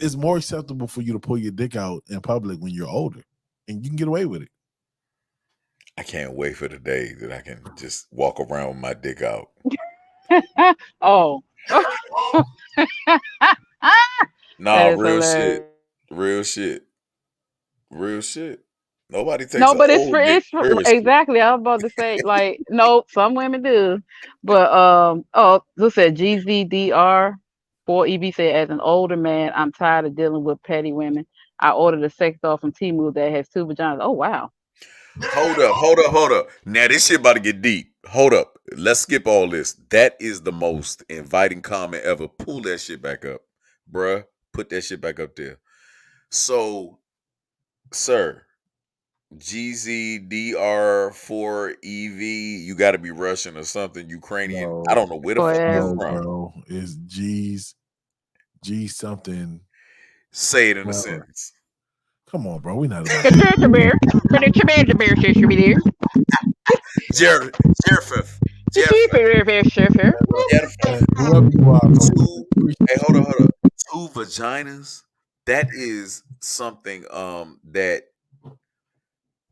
It's more acceptable for you to pull your dick out in public when you're older, and you can get away with it. I can't wait for the day that I can just walk around with my dick out. Oh. Nah, That is real shit. hilarious. Real shit. Real shit. Nobody takes No, an but old dick seriously. exactly. I was about to say, like, no, some women do, but who said GZDR4EB said, as an older man, I'm tired of dealing with petty women. I ordered a sex doll from Temu that has 2 vaginas. Oh wow. Hold up. Now this shit about to get deep. Hold up. Let's skip all this. That is the most inviting comment ever. Pull that shit back up. Bruh. Put that shit back up there. So, sir, GZDR4EV, you gotta be Russian or something, Ukrainian. I don't know where the Go fuck you're ahead. No, from. bro, it's G something. Say it in a Well, sentence. come on, bro. We not about The bear. The bear should be there. Jerfif. Jerfif. whoever you are, bro. Hey, hold up. 2 vaginas. That is something that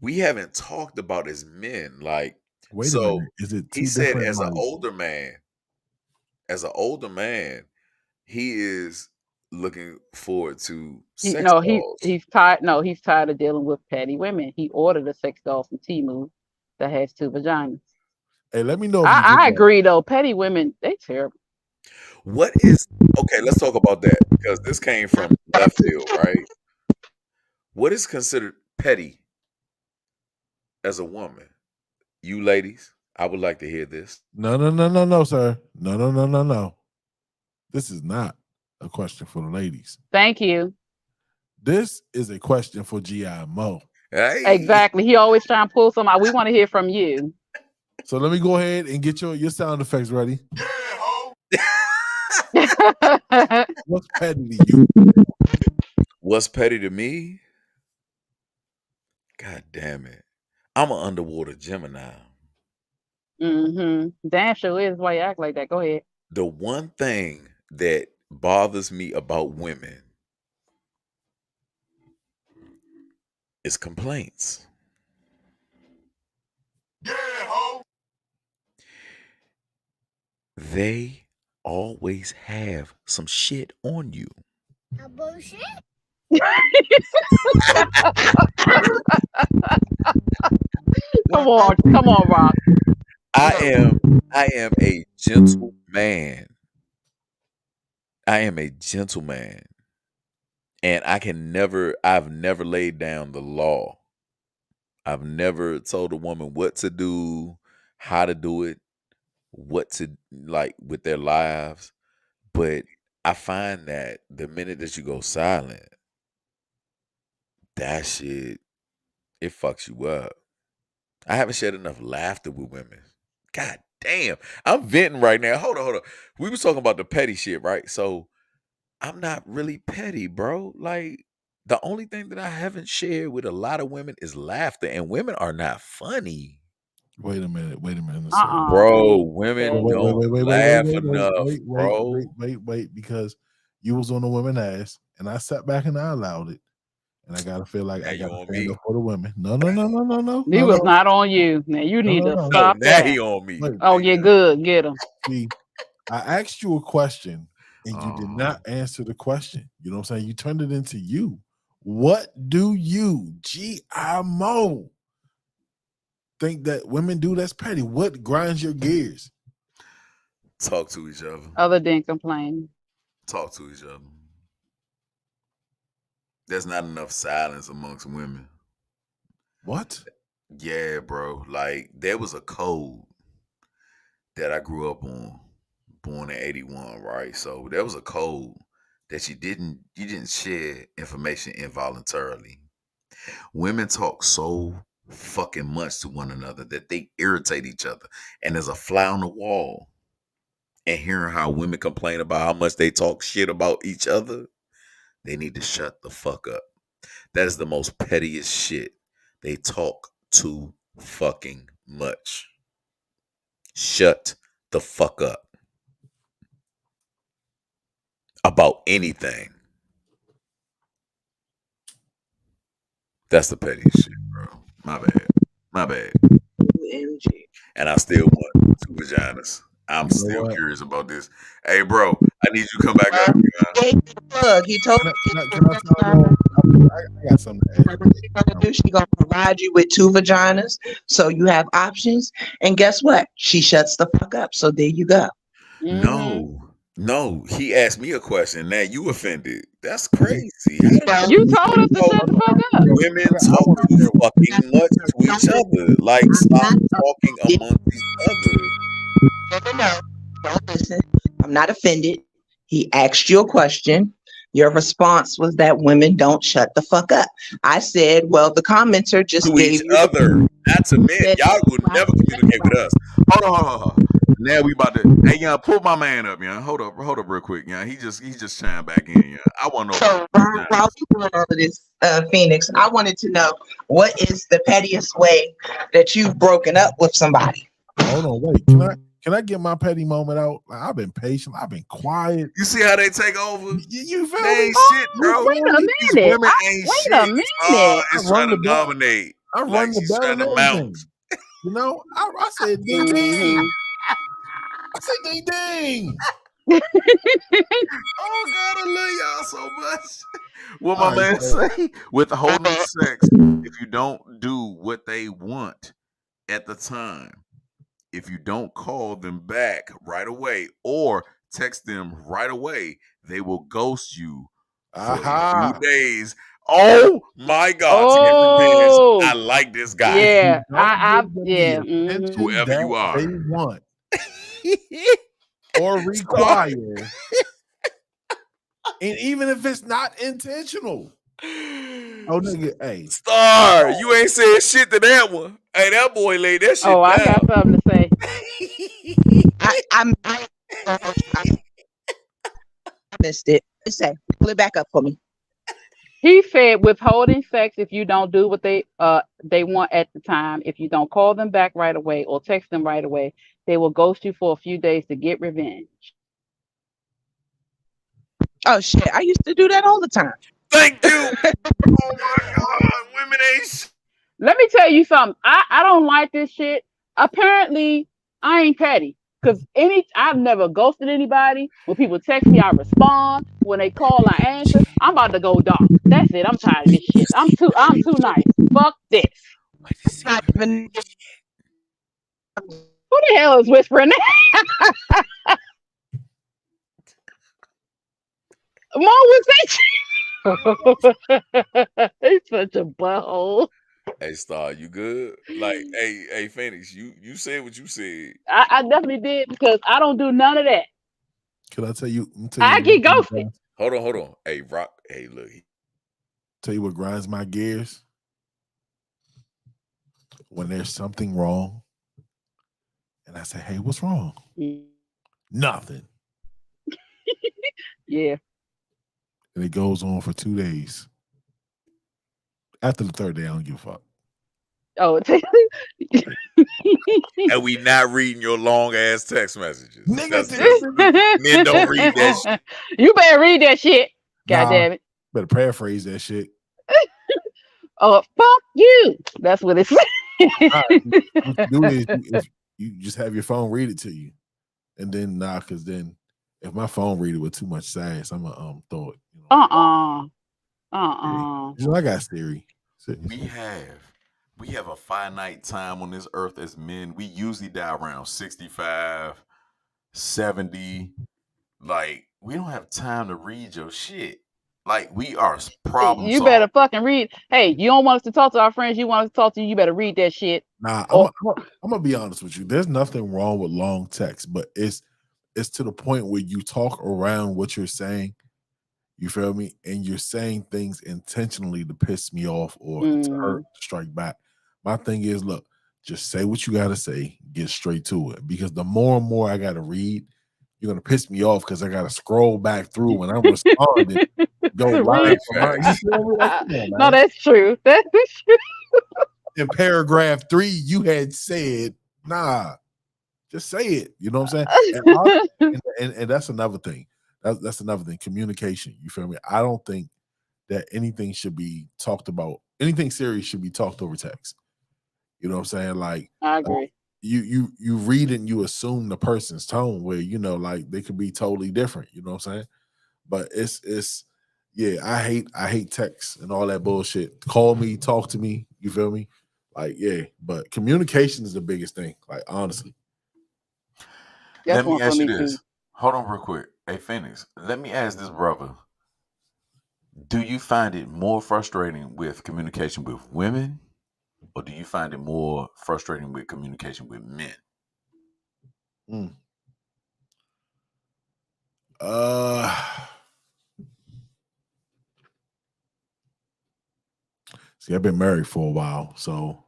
we haven't talked about as men. Like, Wait a so minute. Is it he two said different? as an older man, he is looking forward to sex No, dolls. he's tired. No, he's tired of dealing with petty women. He ordered a sex doll from Temu that has 2 vaginas. Hey, let me know if you get I that. agree though. Petty women, they terrible. What is okay? Let's talk about that because this came from left field, right? What is considered petty as a woman? You ladies, I would like to hear this. No, sir. No. This is not a question for the ladies. Thank you. This is a question for GI Mo. Hey, Exactly. He always trying to pull something out. We want to hear from you. So let me go ahead and get your sound effects ready. What's petty to you? what's petty to me? God damn it! I'm an underwater Gemini. Damn sure is why you act like that. Go ahead. The one thing that bothers me about women is complaints. they always have some shit on you. Come on, Rock. I am a gentleman. I am a gentleman. And I've never laid down the law. I've never told a woman what to do, how to do it, what to like with their lives. But I find that the minute that you go silent, that shit, it fucks you up. I haven't shared enough laughter with women. God damn. I'm venting right now. Hold on. We was talking about the petty shit, right? So I'm not really petty, bro. Like, the only thing that I haven't shared with a lot of women is laughter, and women are not funny. Wait a minute. Bro, women Wait, don't laugh enough, bro. wait, because you was on the women ass, and I sat back and I allowed it, and I gotta feel like Now I you gotta on stand me. up for the women. No. He was not on you. Now you need to stop Now that. he on me. Wait, Oh, yeah, good. Get him. see, I asked you a question, and you did Uh-huh. not answer the question. You know what I'm saying? You turned it into you. What do you, G.I. Mo, think that women do that's petty? What grinds your gears? Talk to each other. Other than complaining. Talk to each other. There's not enough silence amongst women. What? Yeah, bro. Like, there was a code that I grew up on, born in 81, right? So there was a code that you didn't share information involuntarily. Women talk so fucking much to one another that they irritate each other. And there's a fly on the wall. And hearing how women complain about how much they talk shit about each other, they need to shut the fuck up. That is the most pettiest shit. They talk too fucking much. Shut the fuck up about anything. That's the pettiest shit, bro. My bad. OMG. And I still want 2 vaginas. I'm You know still what? curious about this. Hey, bro, I need you to come back up. Gave you the plug. He told Can you. I tell you? I got something to add. What she's gonna do? She's gonna provide you with 2 vaginas, so you have options. And guess what? She shuts the fuck up. So there you go. No, he asked me a question. Now you offended. That's crazy. You told us to shut the fuck up. Women talk too fucking much to each other. Like, stop talking amongst each other. No, don't listen. I'm not offended. He asked you a question. Your response was that women don't shut the fuck up. I said, well, the commenter just To gave each you other, not to men. Y'all would never communicate with us. Hold on. Now we about to. Hey, yeah, pull my man up, yeah. Hold up, real quick, yeah. He just chimed back in, yeah. I want to know. So while we doing all of this, Phoenix, I wanted to know, what is the pettiest way that you've broken up with somebody? Hold on, wait. Can I get my petty moment out? Like, I've been patient. I've been quiet. You see how they take over? You feel They me? ain't shit, bro. Wait a These minute. women ain't Wait shit. a minute. It's I trying run to the bell. dominate. I Like run the she's bell trying and to mount. everything. You know, I said ding ding. Mhm. I said ding ding. Oh God, I love y'all so much. What All my right, man so- say? Withholding sex, if you don't do what they want at the time, if you don't call them back right away or text them right away, they will ghost you for Aha. a few days. Oh my God! To get Oh. revenge, I like this guy. Yeah. Don't give them Yeah. the Mhm. attention Whoever that you are. they want or require, and even if it's not intentional. Oh, nigga, hey. Star, you ain't saying shit to that one. Hey, that boy laid that shit Oh, I down. got something to say. I missed it. Say, pull it back up for me. He said withholding sex if you don't do what they want at the time. If you don't call them back right away or text them right away, they will ghost you for a few days to get revenge. Oh shit, I used to do that all the time. Thank you. Oh my God, women ain't. Let me tell you something. I don't like this shit. Apparently, I ain't petty. Because I've never ghosted anybody. When people text me, I respond. When they call, I answer. I'm about to go dark. That's it. I'm tired of this shit. I'm too nice. Fuck this. What is he Not even Who the hell is whispering that? Mo was that? He's such a butthole. Hey, Star, you good? Like, hey, Phoenix, you said what you said. I definitely did because I don't do none of that. Can I tell you? I'm I tell you get ghosted. Hold on. Hey, Rock. Hey, look. Tell you what grinds my gears. When there's something wrong, and I say, "Hey, what's wrong?" Nothing. Yeah. And it goes on for 2 days. After the third day, I don't give a fuck. Oh, And we not reading your long ass text messages. Nigga, Men don't read that shit. You better read that shit. God Nah. damn it. Better paraphrase that shit. Oh, fuck you. That's what it's. What you do is you just have your phone read it to you, and then because then if my phone read it with too much sass, I'm gonna throw it. You know? I got Siri. We have a finite time on this earth as men. We usually die around 65, 70. Like, we don't have time to read your shit. Like, we are problem You solvers. better fucking read. Hey, you don't want us to talk to our friends. You want us to talk to you. You better read that shit. Nah, Oh. I'm gonna be honest with you. There's nothing wrong with long text, but it's to the point where you talk around what you're saying. You feel me? And you're saying things intentionally to piss me off or to hurt, strike back. My thing is, look, just say what you gotta say, get straight to it. Because the more and more I gotta read, you're gonna piss me off because I gotta scroll back through when I'm responding. Go line for line. You feel me? Like, come on, man. No, that's true. That's true. In paragraph 3, you had said, nah, just say it. You know what I'm saying? And that's another thing. That's another thing. Communication. You feel me? I don't think that anything should be talked about. Anything serious should be talked over text. You know what I'm saying? Like, I agree. You read and you assume the person's tone where, you know, like they could be totally different. You know what I'm saying? But it's yeah, I hate text and all that bullshit. Call me, talk to me. You feel me? Like, yeah, but communication is the biggest thing. Like, honestly. Let me ask you this. Hold on real quick. Hey, Phoenix, let me ask this brother. Do you find it more frustrating with communication with women, or do you find it more frustrating with communication with men? See, I've been married for a while, so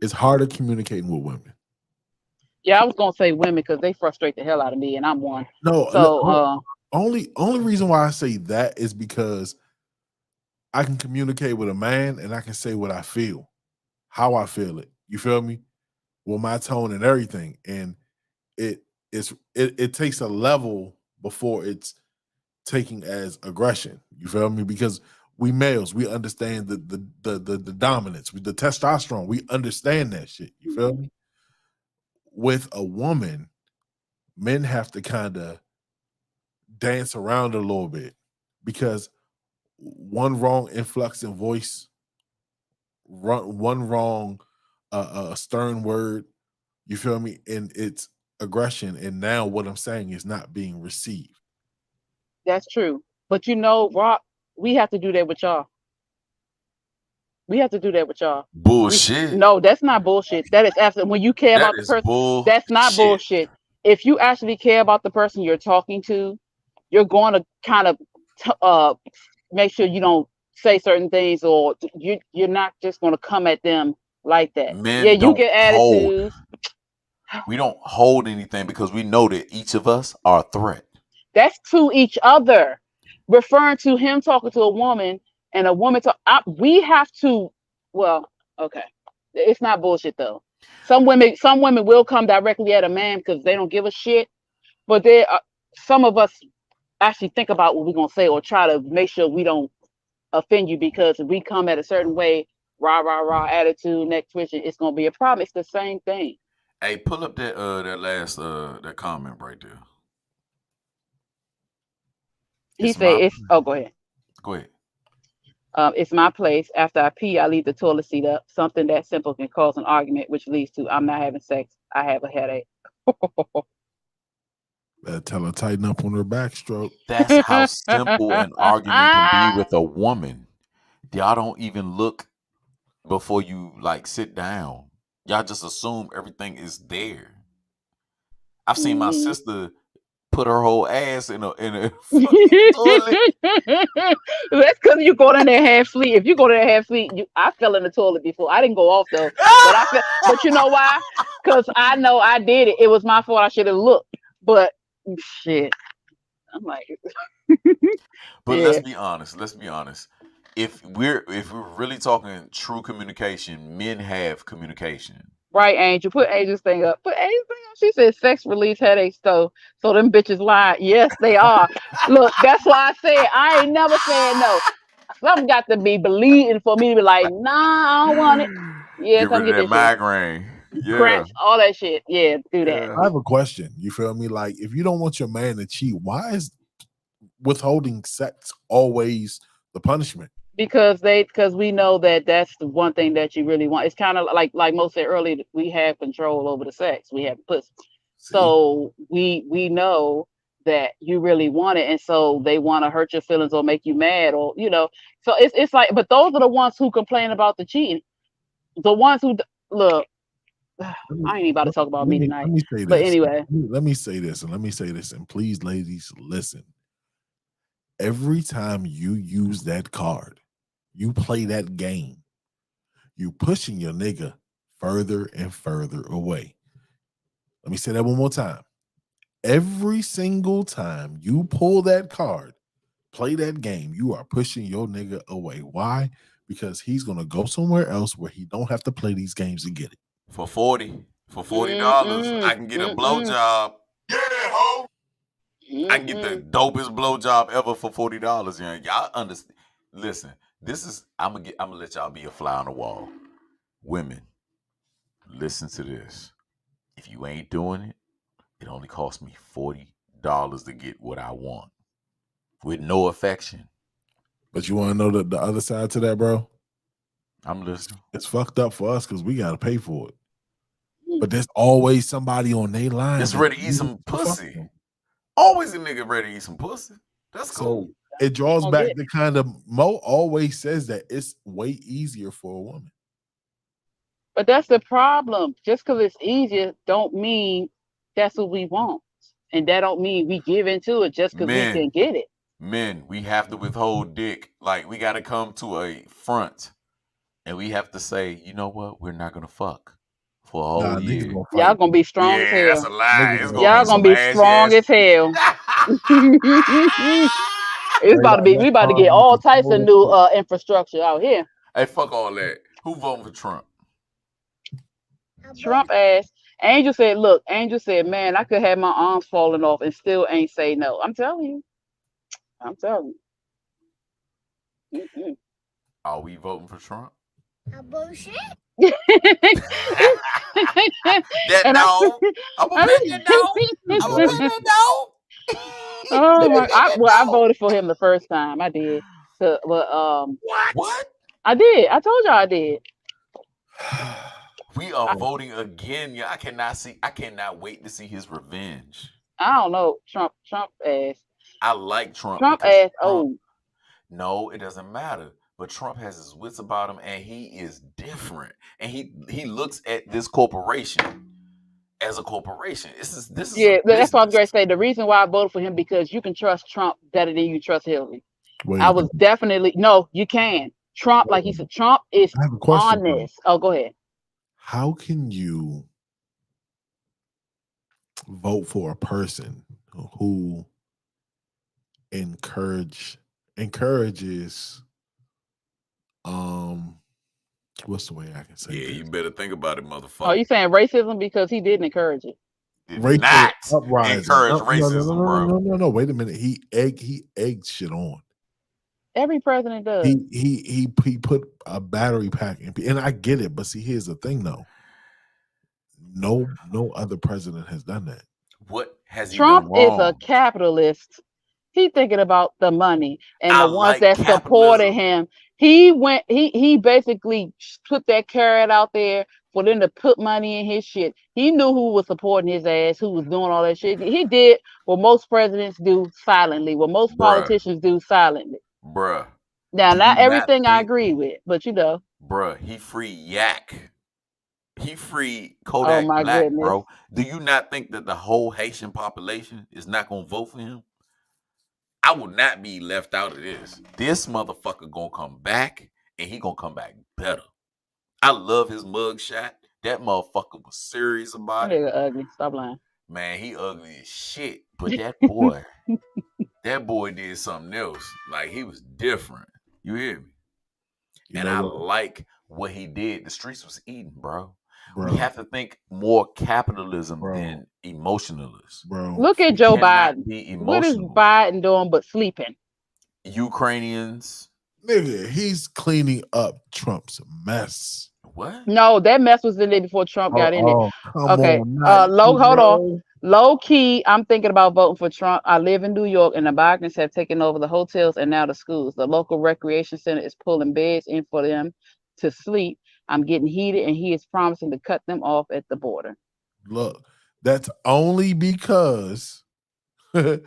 it's harder communicating with women. Yeah, I was gonna say women because they frustrate the hell out of me, and I'm one. No, so only reason why I say that is because I can communicate with a man and I can say what I feel, how I feel it. You feel me? With my tone and everything, and it takes a level before it's taking as aggression. You feel me? Because we males, we understand the dominance, the testosterone. We understand that shit. You feel me? With a woman, men have to kind of dance around a little bit because one wrong influx in voice, one wrong stern word, you feel me? And it's aggression. And now what I'm saying is not being received. That's true. But you know, Rock, we have to do that with y'all. We have to do that with y'all. Bullshit. No, that's not bullshit. That is absolutely when you care about the person. That's not bullshit. If you actually care about the person you're talking to, you're going to kind of make sure you don't say certain things, or you're not just going to come at them like that. Men yeah, you get attitudes. We don't hold anything because we know that each of us are a threat. That's to each other. Referring to him talking to a woman and a woman we have to. Well, okay, it's not bullshit though. Some women will come directly at a man because they don't give a shit. But some of us actually think about what we're gonna say or try to make sure we don't offend you, because if we come at a certain way, rah attitude, neck twitching, it's gonna be a problem. It's the same thing. Hey, pull up that last that comment right there. He It's said my it's oh go ahead. go ahead. It's my place. After I pee, I leave the toilet seat up. Something that simple can cause an argument, which leads to I'm not having sex. I have a headache. Better tell her tighten up on her backstroke. That's how simple an argument can be with a woman. Y'all don't even look before you like sit down. Y'all just assume everything is there. I've seen my Mhm. sister put her whole ass in a fucking toilet. That's because you go in there half asleep. If you go in there half asleep, I fell in the toilet before. I didn't go off though, but I fell. But you know why? Because I know I did it. It was my fault. I should have looked. But shit, I'm like, But yeah, let's be honest. Let's be honest. If we're really talking true communication, men have communication. right, Angel. Put Angel's thing up. Put Angel's thing up. She said sex relieves headaches, so them bitches lie. Yes, they are. Look, that's why I said I ain't never said no. Something got to be bleeding for me to be like, nah, I don't want it. Yeah, Get come rid get of that this shit. migraine. Yeah. Cramps, all that shit. Yeah, do that. Yeah. I have a question. You feel me? Like, if you don't want your man to cheat, why is withholding sex always the punishment? Because we know that that's the one thing that you really want. It's kind of like Mo said earlier, we have control over the sex. We have pussy. See? So we know that you really want it, and so they want to hurt your feelings or make you mad, or So it's like, but those are the ones who complain about the cheating. The ones who look. I ain't even about to talk about me tonight. Let me say this. But anyway, let me say this, and please, ladies, listen. Every time you use that card, you play that game, you pushing your nigga further and further away. Let me say that one more time. Every single time you pull that card, play that game, you are pushing your nigga away. Why? Because he's gonna go somewhere else where he don't have to play these games and get it. For $40, I can get a blowjob. Yeah, ho. I can get the dopest blowjob ever for $40. Yeah, y'all understand? Listen, this is I'm gonna let y'all be a fly on the wall. Women, listen to this. If you ain't doing it, it only costs me $40 to get what I want with no affection. But you want to know the other side to that, bro? I'm listening. It's fucked up for us because we got to pay for it. But there's always somebody on their line that's ready to eat some pussy. Them. Always a nigga ready to eat some pussy. That's cool. So it draws back the kind of Mo always says that it's way easier for a woman. But that's the problem. Just because it's easier don't mean that's what we want. And that don't mean we give into it just because we can get it. Men, we have to withhold dick. Like, we got to come to a front and we have to say, you know what? We're not going to fuck for a whole year. Y'all going to be strong as hell. That's a lie. Y'all going to be strong as hell. We about to get all types of new infrastructure out here. Hey, fuck all that. Who voting for Trump? Trump ass. Angel said, look, man, I could have my arms falling off and still ain't say no. I'm telling you. Mm-mm. Are we voting for Trump? Bullshit. That no. I'm gonna bet that no. Oh my! I voted for him the first time. I did. What? I did. I told y'all I did. We are voting again. Yeah, I cannot wait to see his revenge. I don't know. Trump ass. I like Trump. Trump ass. Oh. No, it doesn't matter. But Trump has his wits about him, and he is different. And he looks at this corporation as a corporation. This is that's what I was going to say. The reason why I voted for him because you can trust Trump better than you trust Hillary. I was definitely you can. Trump, like he said, Trump is honest. Oh, go ahead. How can you vote for a person who encourages what's the way I can say this? You better think about it, motherfucker. Oh, you saying racism because he didn't encourage it? Did not encourage racism, bro. No. Wait a minute. He egged shit on. Every president does. He put a battery pack in, and I get it, but see, here's the thing, though. No other president has done that. What has he Trump done is a wrong? capitalist. He thinking about the money and I the ones like that supported capitalism. him. He basically put that carrot out there for them to put money in his shit. He knew who was supporting his ass, who was doing all that shit. He did what most presidents do silently, what most Bruh, politicians do silently. bruh. Now, Do you not not everything I think, agree with, but you know, bruh, he free Yak. He free oh Kodak my Black, goodness. bro. Do you not think that the whole Haitian population is not gonna vote for him? I will not be left out of this. This motherfucker gonna come back, and he gonna come back better. I love his mug shot. That motherfucker was serious That about it. nigga ugly. Stop lying. Man, he ugly as shit. But that boy did something else. Like, he was different. You hear me? You And know I what, like what he did. The streets was eating, bro. We bro, have to think more capitalism bro, than emotionalists. bro? Look at We Joe cannot Biden. be What is emotional. Biden doing but sleeping? Ukrainians. Nigga, he's cleaning up Trump's mess. What? No, that mess was in there before Trump got in it. Come Okay. on, not Hold on. bro. Low key, I'm thinking about voting for Trump. I live in New York, and the Bidens have taken over the hotels and now the schools. The local recreation center is pulling beds in for them to sleep. I'm getting heated, and he is promising to cut them off at the border. Look, that's only because they're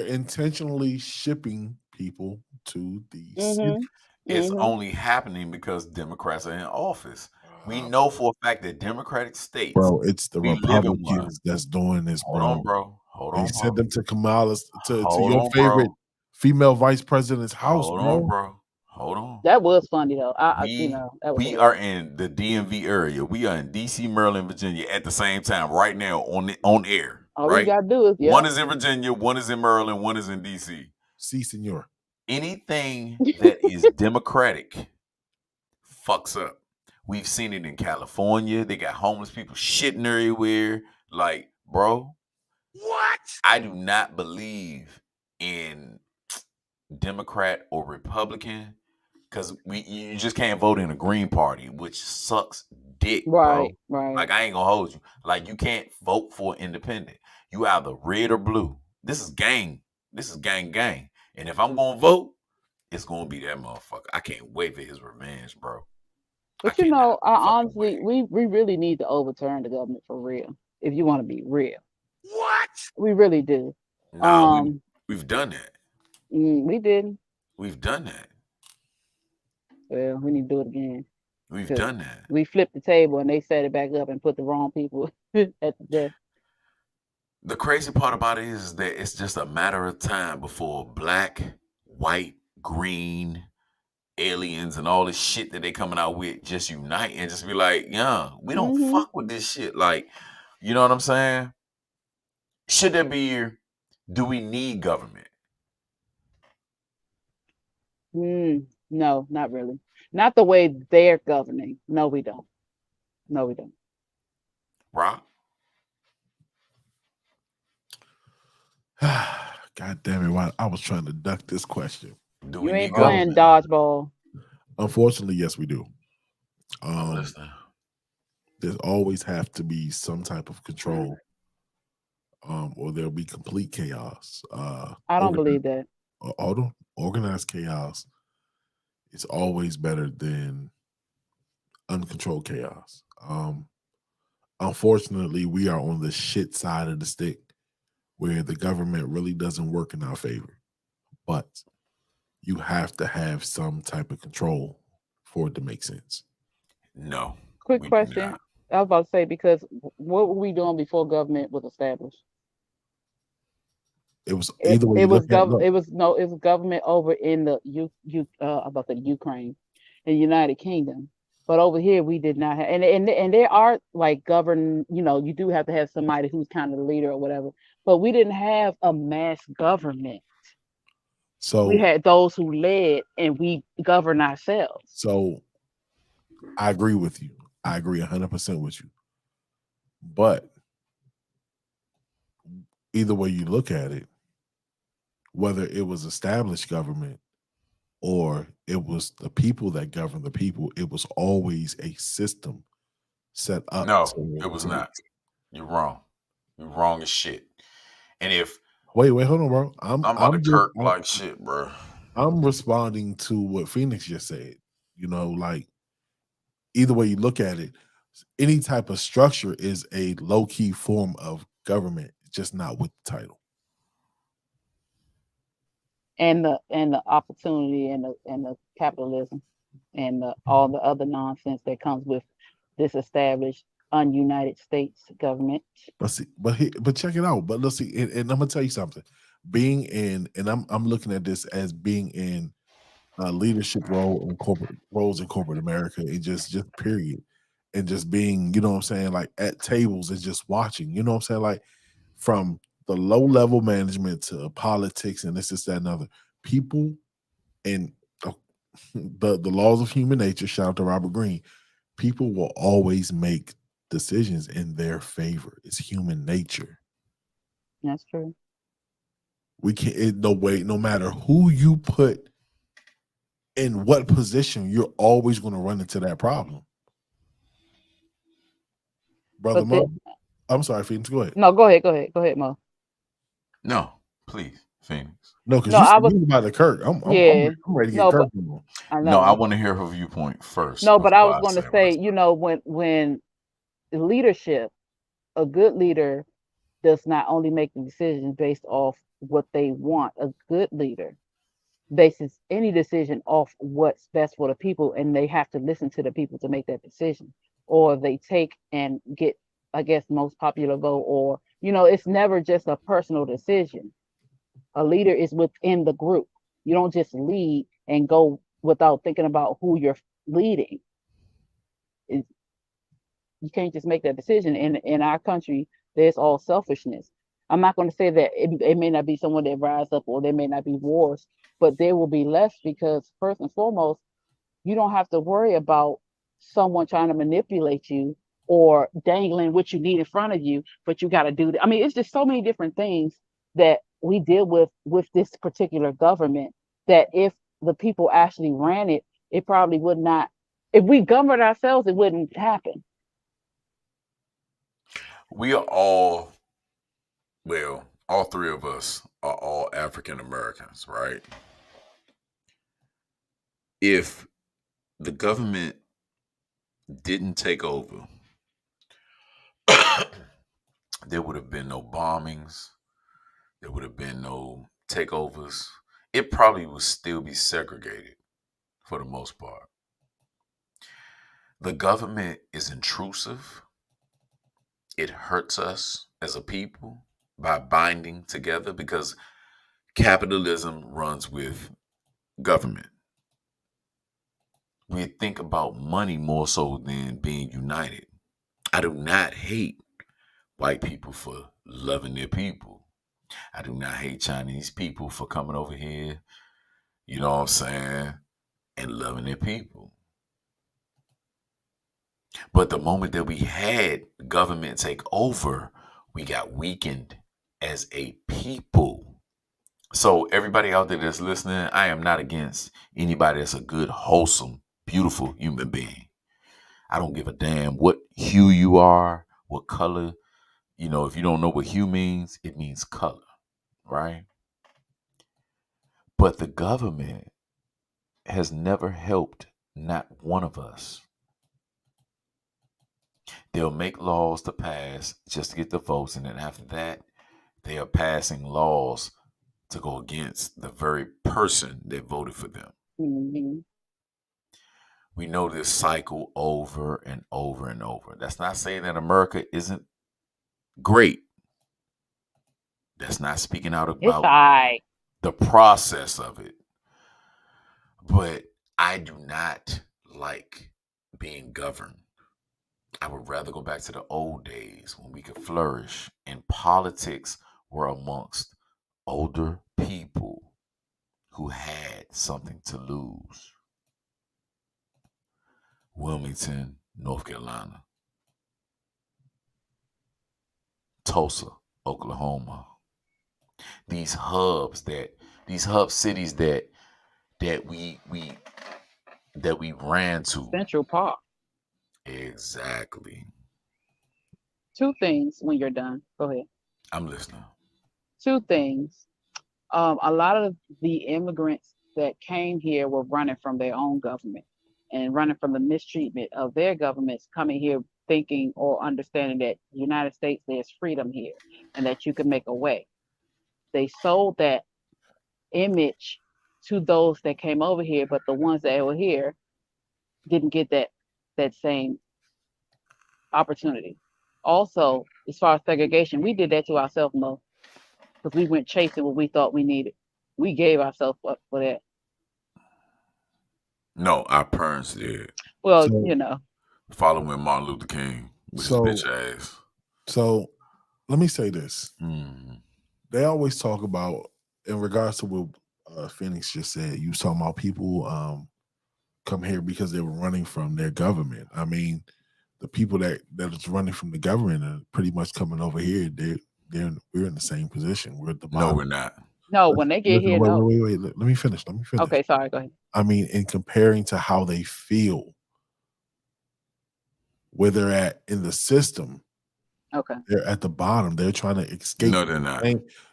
intentionally shipping people to these cities. Mm-hmm. It's Mm-hmm. only happening because Democrats are in office. We know for a fact that Democratic states, Bro, it's the we live in one. Republicans that's doing this, Hold bro. on, bro. Hold They on, sent bro. them to Kamala's to Hold your on, favorite bro. female vice president's house, Hold bro. on, bro. Hold on. That was funny though. We That was we hilarious. are in the DMV area. We are in DC, Maryland, Virginia at the same time right now on air. All we Right? gotta do is One is in Virginia, one is in Maryland, one is in DC. Si, senor. Anything that is Democratic fucks up. We've seen it in California. They got homeless people shitting everywhere. Like, bro, What? I do not believe in Democrat or Republican because you just can't vote in a Green Party, which sucks dick, right, bro. right. Like, I ain't gonna hold you. Like, you can't vote for independent. You either red or blue. This is gang. This is gang. And if I'm gonna vote, it's gonna be that motherfucker. I can't wait for his revenge, bro. But I you know, cannot fucking honestly, wait. we really need to overturn the government for real. If you want to be real, What? we really do. Nah, we've done that. We didn't. We've done that. Well, we need to do it again. We've 'Cause done that. we flipped the table and they set it back up and put the wrong people at the desk. The crazy part about it is that it's just a matter of time before black, white, green, aliens, and all this shit that they coming out with just unite and just be like, yeah, we don't Mhm. fuck with this shit. Like, you know what I'm saying? Should there be, do we need government? No, not really. Not the way they're governing. No, we don't. No, we don't. Rock? God damn it! Why I was trying to duck this question. Do You we need ain't playing government? dodgeball. Unfortunately, yes, we do. I'm listening. There's always have to be some type of control, or there'll be complete chaos. I don't believe that. Organized chaos is always better than uncontrolled chaos. Unfortunately, we are on the shit side of the stick where the government really doesn't work in our favor. But you have to have some type of control for it to make sense. No. Quick we do question. not. I was about to say, because what were we doing before government was established? It was It, either way it you was look at it. gov. It was no. It was government over in the about the Ukraine, and United Kingdom. But over here, we did not have, and there are like govern. You know, you do have to have somebody who's kind of the leader or whatever. But we didn't have a mass government. So We had those who led, and we govern ourselves. So I agree with you. I agree 100% with you. But either way you look at it, whether it was established government or it was the people that govern the people. It was always a system set up No, to, it was to not. You're wrong. You're wrong as shit. And if wait, hold on, bro. I'm about to Kirk like shit, bro. I'm responding to what Phoenix just said. You know, like either way you look at it, any type of structure is a low-key form of government, just not with the title. And the opportunity and the capitalism and all the other nonsense that comes with this established ununited states government. But see, but check it out. But let's see, and I'm gonna tell you something. Being in, and I'm looking at this as being in a leadership role in corporate roles in corporate America, and just period, and just being, you know what I'm saying, like at tables and just watching, you know what I'm saying, like from the low level management to politics and this, that, and other people, and the laws of human nature. Shout out to Robert Greene. People will always make decisions in their favor. It's human nature. That's true. We can't, no way, no matter who you put in what position, you're always going to run into that problem. Brother Mo, I'm sorry, Phoenix, go ahead. No, go ahead, Mo. No, please, Phoenix. No, because you was about the Kirk. I'm ready to get Kirk. No, I want to hear her viewpoint first. No, but I was going to say, you know, when leadership, a good leader does not only make the decisions based off what they want. A good leader bases any decision off what's best for the people, and they have to listen to the people to make that decision, or they take and get, I guess, most popular vote, or, you know, it's never just a personal decision. A leader is within the group. You don't just lead and go without thinking about who you're leading. You can't just make that decision. In our country, there's all selfishness. I'm not going to say that it may not be someone that rise up, or there may not be wars, but there will be less, because first and foremost, you don't have to worry about someone trying to manipulate you or dangling what you need in front of you, but you got to do that. I mean, it's just so many different things that we deal with this particular government, that if the people actually ran it, it probably would not. If we governed ourselves, it wouldn't happen. We are all, well, all three of us are all African Americans, right? If the government didn't take over, there would have been no bombings. There would have been no takeovers. It probably would still be segregated for the most part. The government is intrusive. It hurts us as a people by binding together, because capitalism runs with government. We think about money more so than being united. I do not hate white people for loving their people. I do not hate Chinese people for coming over here, you know what I'm saying, and loving their people. But the moment that we had government take over, we got weakened as a people. So everybody out there that's listening, I am not against anybody that's a good, wholesome, beautiful human being. I don't give a damn what hue you are, what color. You know, if you don't know what hue means, it means color, right? But the government has never helped not one of us. They'll make laws to pass just to get the votes, and then after that, they are passing laws to go against the very person that voted for them. Mm-hmm. We know this cycle over and over and over. That's not saying that America isn't great. That's not speaking out about the process of it. But I do not like being governed. I would rather go back to the old days when we could flourish and politics were amongst older people who had something to lose. Wilmington, North Carolina. Tulsa, Oklahoma. These hub cities that that we ran to. Central Park. Exactly. Two things when you're done. Go ahead. I'm listening. Two things. A lot of the immigrants that came here were running from their own government and running from the mistreatment of their governments, coming here thinking or understanding that the United States, there's freedom here and that you can make a way. They sold that image to those that came over here, but the ones that were here didn't get that same opportunity. Also, as far as segregation, we did that to ourselves, Mo, because we went chasing what we thought we needed. We gave ourselves up for that. No, our parents did. Well, So- Following Martin Luther King with So- his bitch ass. So let me say this. Mhm. They always talk about, in regards to what Phoenix just said, you was talking about people come here because they were running from their government. I mean, the people that is running from the government are pretty much coming over here. We're in the same position. We're at the No, bottom. we're not. no, when they get Listen, here, wait, no. wait. Let me finish. Okay, sorry, go ahead. I mean, in comparing to how they feel, where they're at in the system, Okay. they're at the bottom. They're trying to escape. No, they're not.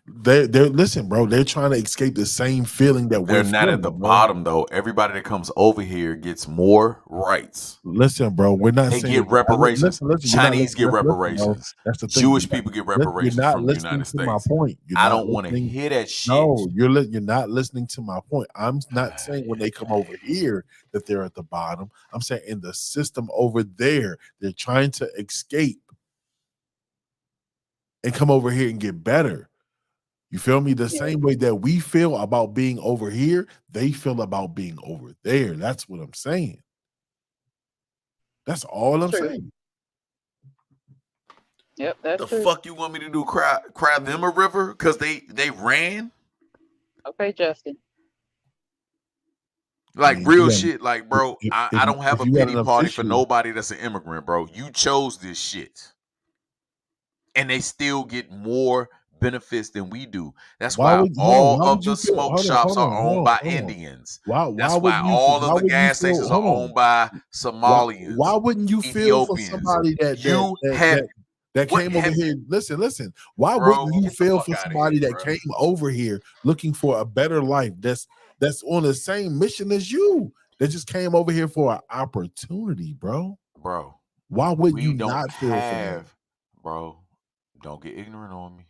They're listen, bro. They're trying to escape the same feeling that They're we're not feeling, at the bro. bottom though. Everybody that comes over here gets more rights. Listen, bro. We're not They saying get reparations. Listen, you're not Chinese get listen, bro. reparations. That's the thing. Jewish people get You're reparations not from the listening United to my States. point. You're I not don't want to listening- hear that shit. No, you're not listening to my point. I'm not saying when they come over here that they're at the bottom. I'm saying in the system over there, they're trying to escape and come over here and get better. You feel me? The same way that we feel about being over here, they feel about being over there. That's what I'm saying. That's all I'm True. saying. Yep, that's The true. fuck you want me to do? Cry them a river because they ran? Okay, Justin. Like mean, real yeah, shit. Like, bro, if- I don't have if a you got pity enough party for issue- nobody that's an immigrant, bro. You chose this shit. And they still get more benefits than we do. That's Why why would- hold on, all why of would you the feel- smoke hold on, shops hold are on, owned hold by on. Indians. Why That's why wouldn't you- all why of the would you gas feel- stations are hold on. owned by Somalians. Why wouldn't you feel for Ethiopians. somebody that What came over have- here? Listen. Why Bro, wouldn't you get the feel fuck for outta somebody here, that bro. came over here looking for a better life? That's on the same mission as you. That just came over here for an opportunity, bro. Bro, Why would we you don't not feel for them? have, bro, don't get ignorant on me.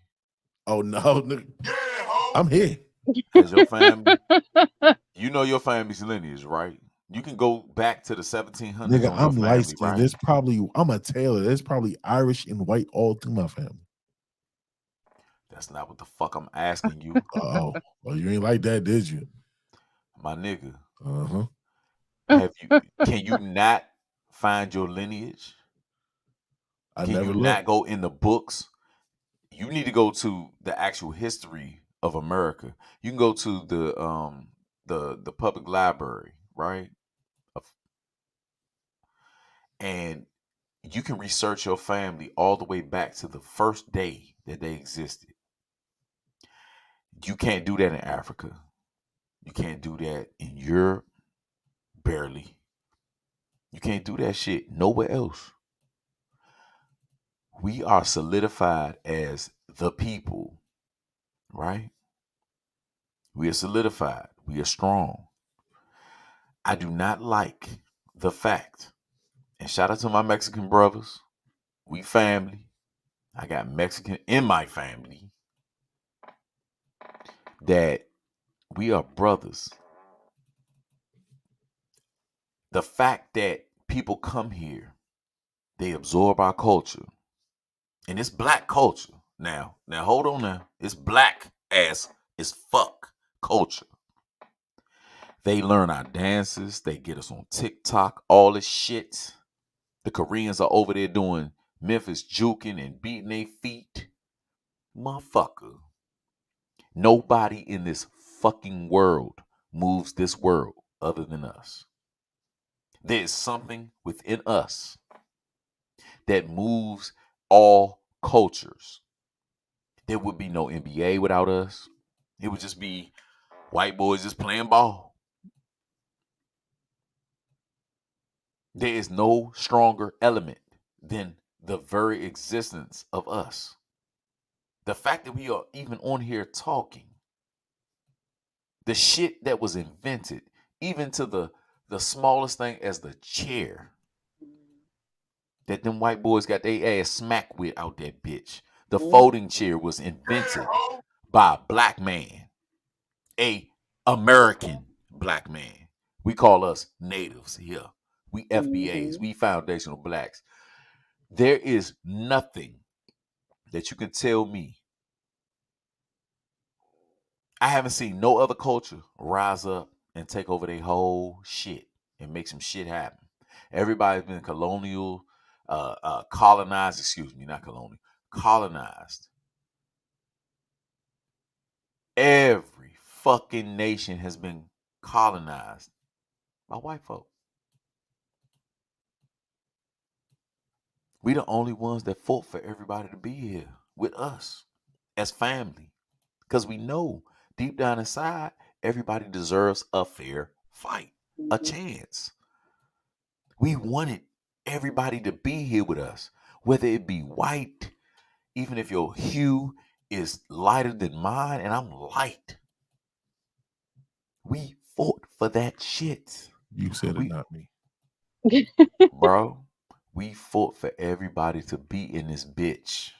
Oh no, nigga. I'm here. As your family, you know your family's lineage, right? You can go back to the 1700s Nigga, on your I'm family, light skinned. right? There's probably I'm a Taylor. There's probably Irish and white all through my family. That's not what the fuck I'm asking you, Oh, well, you ain't like that, did you? my nigga. Uh-huh. Can you not find your lineage? I Can never you looked. not go in the books? You need to go to the actual history of America. You can go to the public library, right? And you can research your family all the way back to the first day that they existed. You can't do that in Africa. You can't do that in Europe. Barely. You can't do that shit nowhere else. We are solidified as the people, right? We are solidified. We are strong. I do not like the fact, and shout out to my Mexican brothers. We family. I got Mexican in my family. That we are brothers. The fact that people come here, they absorb our culture. And it's black culture. Now hold on now. It's black as fuck culture. They learn our dances. They get us on TikTok, all this shit. The Koreans are over there doing Memphis juking and beating their feet. Motherfucker. Nobody in this fucking world moves this world other than us. There is something within us that moves all cultures. There would be no NBA without us. It would just be white boys just playing ball. There is no stronger element than the very existence of us. The fact that we are even on here talking, the shit that was invented, even to the smallest thing as the chair that them white boys got their ass smacked with out that bitch. The folding chair was invented by a black man, a American black man. We call us natives here. We FBAs, we foundational blacks. There is nothing that you can tell me. I haven't seen no other culture rise up and take over their whole shit and make some shit happen. Everybody's been colonized, excuse me, not colonial, colonized. Every fucking nation has been colonized by white folk. We the only ones that fought for everybody to be here with us as family. Because we know deep down inside, everybody deserves a fair fight, a chance. We wanted everybody to be here with us, whether it be white, even if your hue is lighter than mine and I'm light. We fought for that shit. You said it, not me. Bro, we fought for everybody to be in this bitch.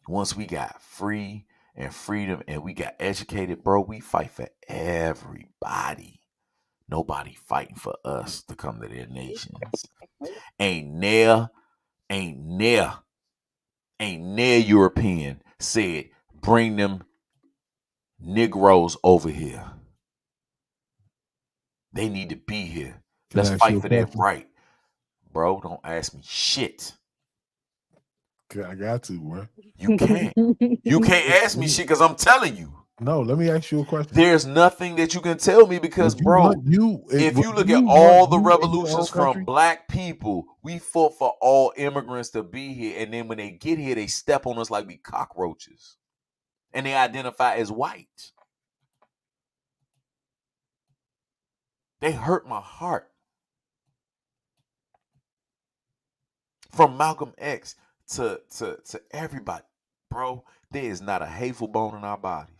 Once we got free and freedom and we got educated, bro, we fight for everybody. Nobody fighting for us to come to their nations. Ain't near European said, bring them Negroes over here. They need to be here. Let's fight for their right. Bro, don't ask me shit. I got to, bro. You can't. You can't ask me shit because I'm telling you. No, let me ask you a question. There's nothing that you can tell me because, bro, if you look at all the revolutions from black people, we fought for all immigrants to be here. And then when they get here, they step on us like we cockroaches. And they identify as white. They hurt my heart. From Malcolm X to everybody, bro, there is not a hateful bone in our bodies.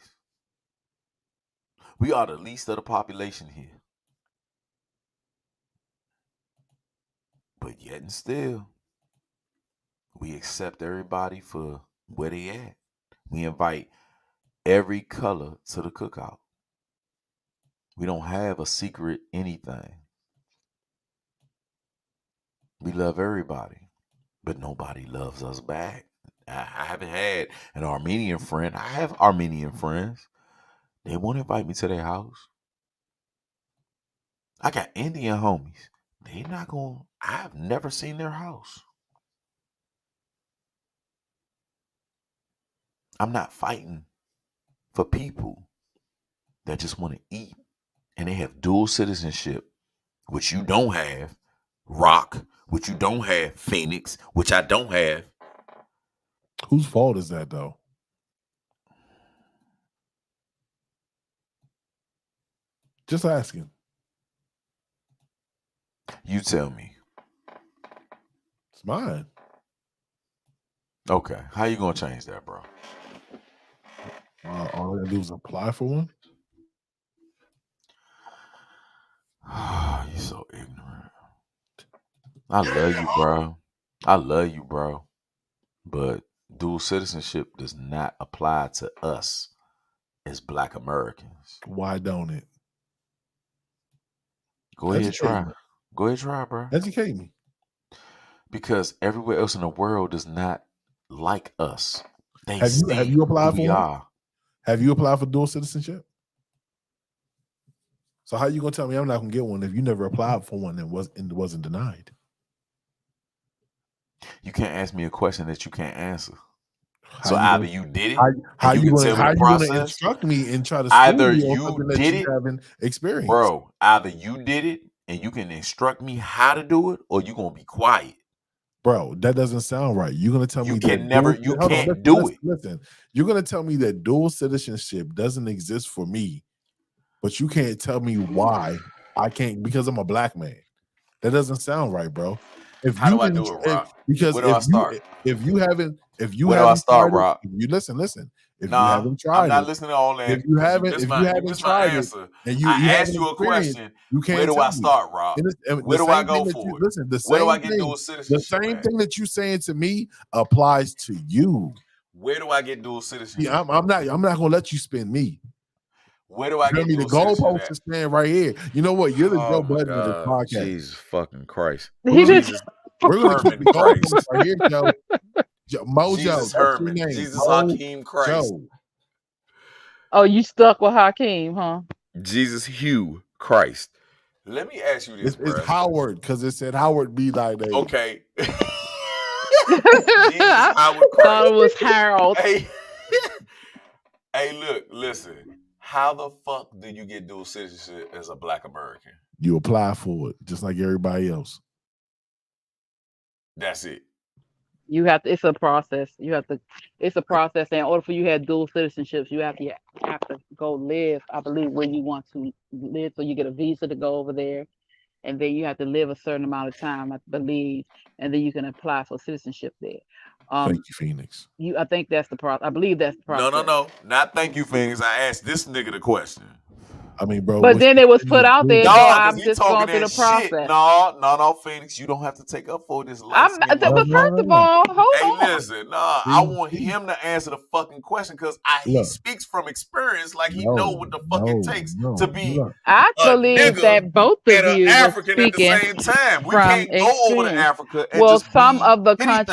We are the least of the population here. But yet and still, we accept everybody for where they at. We invite every color to the cookout. We don't have a secret anything. We love everybody, but nobody loves us back. I haven't had an Armenian friend. I have Armenian friends. They won't invite me to their house. I got Indian homies. They not going. I've never seen their house. I'm not fighting for people that just want to eat and they have dual citizenship, which you don't have. Rock, which you don't have. Phoenix, which I don't have. Whose fault is that, though? Just asking. You tell me. It's mine. Okay. How you gonna change that, bro? All I gotta do is apply for one. You're so ignorant. I love you, bro. I love you, bro. But dual citizenship does not apply to us as Black Americans. Why don't it? Go ahead, try. Go ahead, try, bro. Educate me. Because everywhere else in the world does not like us. Have you applied for one? Have you applied for dual citizenship? So how you gonna tell me I'm not gonna get one if you never applied for one and wasn't denied? You can't ask me a question that you can't answer. So either you did it. How you gonna instruct me and try to either you did it, haven't experienced, bro. Either you did it and you can instruct me how to do it, or you gonna be quiet, bro. That doesn't sound right. You're gonna tell me you can't do it. Listen, you're gonna tell me that dual citizenship doesn't exist for me, but you can't tell me why I can't because I'm a black man. That doesn't sound right, bro. If How you do I didn't, do it, Rock? because Where do I start? if you haven't Where do I start, tried it, Rock? if you listen. If you Nah, haven't I'm tried not it, listening to all that. if you 'cause haven't missed my tried it, answer. and I you asked haven't you a experienced, question. you Where can't do tell I me. start, Rock? And Where the do I same go thing that for you it? listen. The Where do I same get dual thing. The citizenship same at? thing that you saying to me applies to you. Where do I get dual citizenship? I'm not gonna let you spin me. Where do I You know get me? The dual citizenship goalpost at? is staying right here. You know what? You're the Joe Oh my Budden of this God, podcast. Jesus fucking Christ. He just Jesus We're gonna keep Herman the goalpost Christ. right here, Joe. Mojo, Jesus that's your Herman. name. Jesus Hakeem Christ. Joe. oh, you stuck with Hakeem, huh? Jesus Hugh Christ. Let me ask you this, It's bruh. Howard because it said Howard be like that. Okay. Jesus I Howard thought Christ. it was Harold. Hey, hey, look, listen. How the fuck do you get dual citizenship as a Black American? You apply for it just like everybody else. That's it. You have to. It's a process. You have to. It's a process. And in order for you to have dual citizenships, you have to go live. I believe where you want to live, so you get a visa to go over there, and then you have to live a certain amount of time, I believe, and then you can apply for citizenship there. Thank you, Phoenix. I think that's the process. I believe that's the process. No. Not thank you, Phoenix. I asked this nigga the question. I mean, bro. But then it was put out there, so Dog, because I'm he just talking going through that the process. shit. No, Phoenix, you don't have to take up for this light skin. But first of all, hold Hey, on. listen, I want him to answer the fucking question because he speaks from experience, like he know what the fuck it takes to be I a believe nigga that both and of an you were African at the speaking same time. We from can't go over to experience. Africa and Well, just some be of the anything.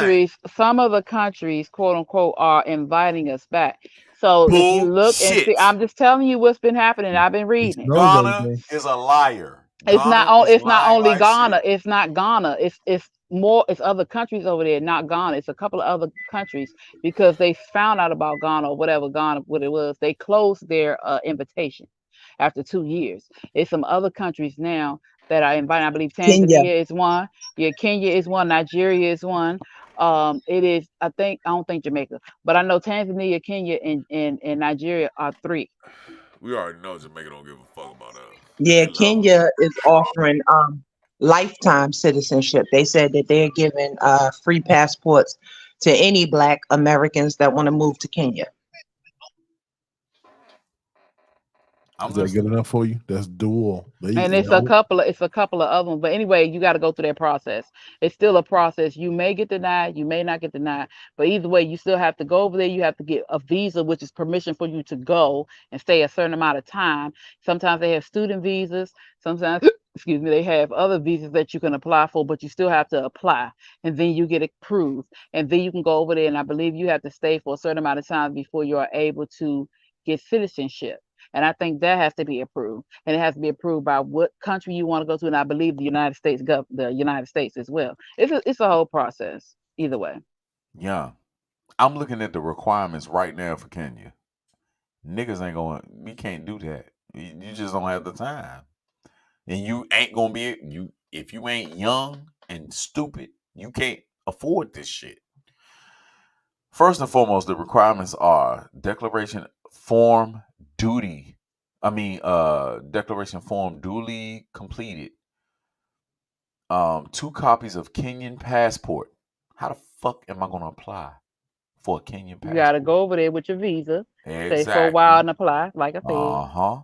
countries, quote unquote, are inviting us back. So if you look and see, Bullshit. I'm just telling you what's been happening. I've been reading it. Ghana is a liar. It's not only like Ghana. shit. It's not Ghana. It's more. It's other countries over there, not Ghana. It's a couple of other countries because they found out about Ghana or whatever Ghana what it was. They closed their invitation after 2 years. It's some other countries now that are inviting. I believe Tanzania is one. Yeah, Kenya is one. Nigeria is one. It is. I don't think Jamaica, but I know Tanzania, Kenya, and Nigeria are 3. We already know Jamaica don't give a fuck about us. Yeah, Kenya is offering lifetime citizenship. They said that they're giving free passports to any Black Americans that want to move to Kenya. Is that good enough for you? That's dual. And it's a couple of other ones. But anyway, you got to go through that process. It's still a process. You may get denied, you may not get denied. But either way, you still have to go over there. You have to get a visa, which is permission for you to go and stay a certain amount of time. Sometimes they have student visas. Sometimes, excuse me, they have other visas that you can apply for, but you still have to apply. And then you get approved. And then you can go over there. And I believe you have to stay for a certain amount of time before you are able to get citizenship. And I think that has to be approved, and it has to be approved by what country you want to go to. And I believe the United States as well. It's a whole process either way. Yeah, I'm looking at the requirements right now for Kenya. Niggas ain't going. We can't do that. You just don't have the time, and you ain't gonna be. If you ain't young and stupid, you can't afford this shit. First and foremost, the requirements are declaration form duly completed. 2 copies of Kenyan passport. How the fuck am I gonna apply for a Kenyan passport? You gotta go over there with your visa, Exactly. stay for a while and apply, like I said.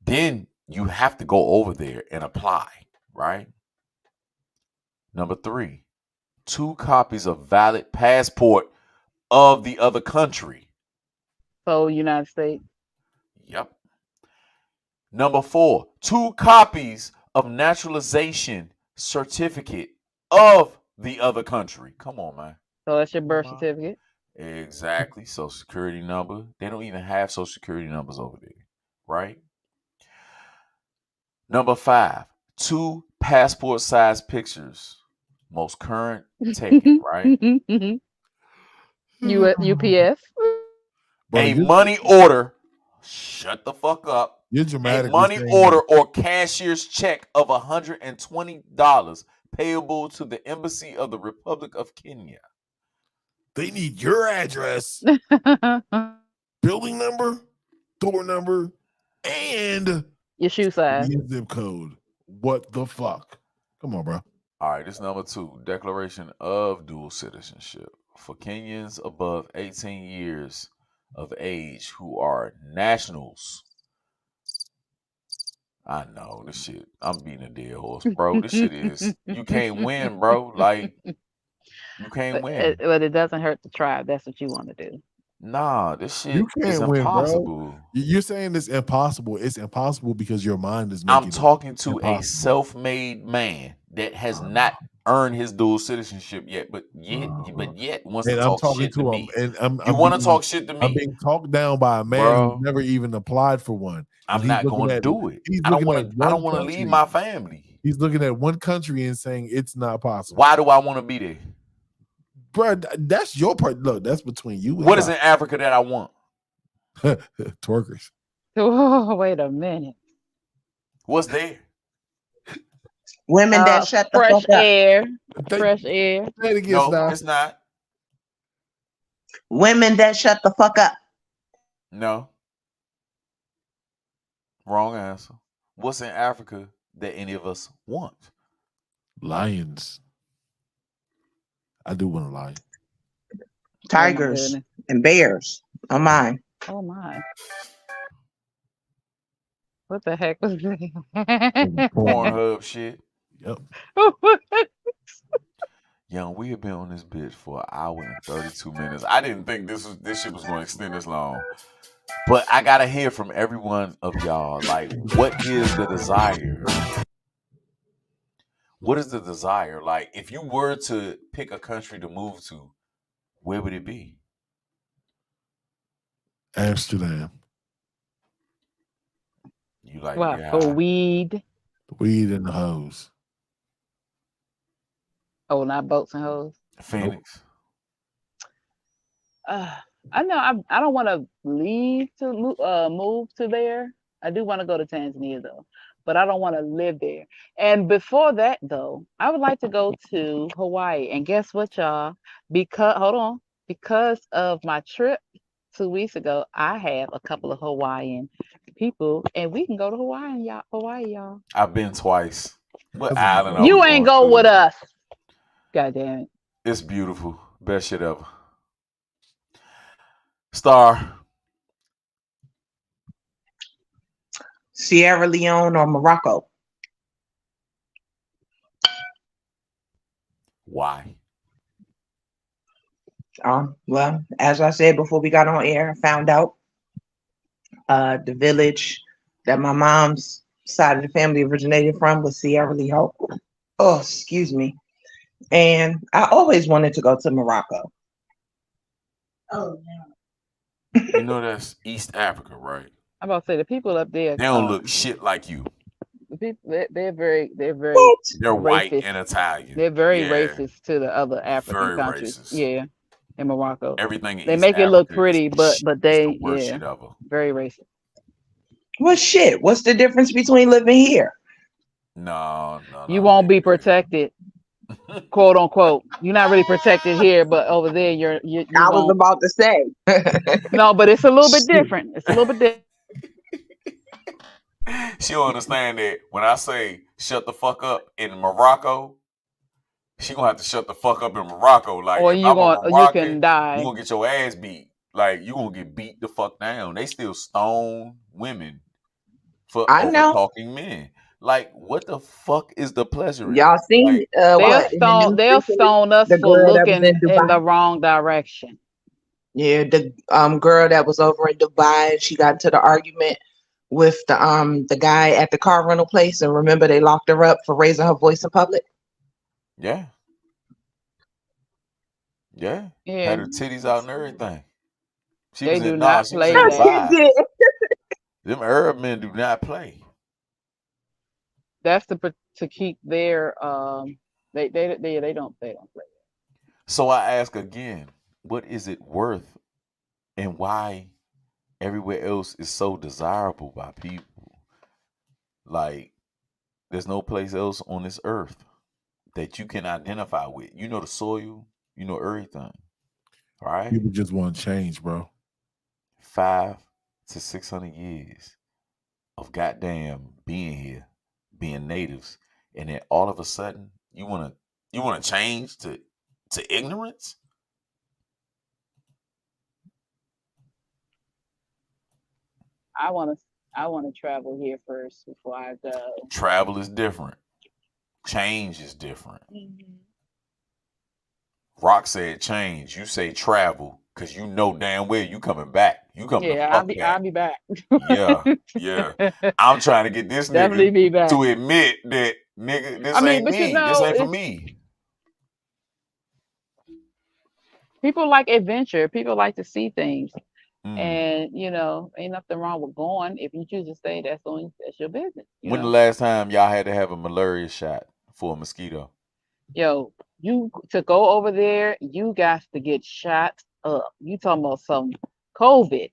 Then you have to go over there and apply, right? Number 3, 2 copies of valid passport of the other country. So United States. Yep. Number 4, 2 copies of naturalization certificate of the other country. Come on, man. So that's your birth certificate. Exactly. Social security number. They don't even have social security numbers over there, right? Number 5, 2 passport size pictures. Most current taken, right? UPS. A money order. Shut the fuck up. You're dramatic. A money order or cashier's check of $120 payable to the Embassy of the Republic of Kenya. They need your address, building number, door number, and your shoe size, your zip code. What the fuck? Come on, bro. All right, this number 2, declaration of dual citizenship for Kenyans above 18 years of age who are nationals. I know this shit. I'm beating a dead horse, bro. This shit is you can't win, bro. Like you can't win. But it doesn't hurt to try. If that's what you want to do. Nah, this shit You is can't win, bro. impossible. You're saying it's impossible. It's impossible because your mind is I'm making talking it to a impossible. self-made man that has not earned his dual citizenship yet, but yet wants And to I'm talk talking shit to to him, me. and I'm You want to being- talk shit to I'm me? being talked down by a man Bro. who never even applied for one. And I'm he's not looking going to at- do it. he's I don't looking want at to. I don't one want to leave country. my family. He's looking at one country and saying it's not possible. Why do I want to be there? Bro, that's your part. Look, that's between you and What is in Africa that I want? Twerkers. Oh, wait a minute. What's there? Women that shut the fresh fuck up. air. Thank- Fresh air. Say it again, No, Star. it's not. Women that shut the fuck up. No. Wrong answer. What's in Africa that any of us want? Lions. I do want a lion. Tigers goodness. and bears are mine. Oh my. What the heck was that? Pornhub shit. Yep. Young, we have been on this bitch for 1 hour and 32 minutes. I didn't think this shit was going to extend this long. But I gotta hear from every one of y'all. Like, what is the desire? What is the desire? Like, if you were to pick a country to move to, where would it be? Amsterdam. You like What, yeah, for weed? Weed and the hose. Oh, not boats and hoes. Phoenix. I know I don't want to leave to move to there. I do want to go to Tanzania though, but I don't want to live there. And before that though, I would like to go to Hawaii. And guess what, y'all? Because of my trip 2 weeks ago, I have a couple of Hawaiian people, and we can go to Hawaii, y'all. I've been twice. What That's island? amazing. are You we ain't going go to? with us. God damn it. It's beautiful. Best shit ever. Star. Sierra Leone or Morocco. Why? Well, as I said before we got on air, I found out the village that my mom's side of the family originated from was Sierra Leone. Oh, excuse me. And I always wanted to go to Morocco. Oh, You know that's East Africa, right? I'm about to say the people up there. They don't look shit like you. The people, they're very They're racist. white and Italian. They're very Yeah. racist to the other African Very countries. racist. Yeah, in Morocco, Everything in they East make it look Africa pretty, is but the they worst shit ever. very racist. well, shit. What's the difference between living here? No. You won't be protected, quote unquote. You're not really protected here, but over there, you I was won't. about to say. No, but it's a little bit different. It's a little bit different. She don't understand that when I say shut the fuck up in Morocco, she gonna have to shut the fuck up in Morocco. Like, Or if you I'm a you Moroccan, can die. you gonna get your ass beat. Like, you gonna get beat the fuck down. They still stone women for I know. talking men. Like, what the fuck is the pleasure in Y'all it? seen Like, They'll stone us the for girl that was looking in in Dubai? the wrong direction. Yeah, the girl that was over in Dubai, she got into the argument with the guy at the car rental place, and remember they locked her up for raising her voice in public. yeah. Yeah, Had her titties out and everything. She They was do in not she was play in that. Dubai. Them Arab men do not play. That's to keep their they don't play. So I ask again, what is it worth, and why everywhere else is so desirable by people? Like, there's no place else on this earth that you can identify with. You know the soil, you know everything, right? People just want change, bro. 500 to 600 years of goddamn being here, being natives, and then all of a sudden you wanna change to ignorance? I want to travel here first before I go. Travel is different. Change is different. Rock said change. You say travel because you know damn well you coming back. You coming Yeah, to fuck I'll back. be back. Yeah. I'm trying to get this Definitely nigga be back. to admit that nigga, this I mean, ain't but me. This ain't for me. People like adventure. People like to see things. Mm. And ain't nothing wrong with going. If you choose to stay, that's your business. When the last time y'all had to have a malaria shot for a mosquito? Yo, you to go over there, you got to get shot up. You talking about some COVID?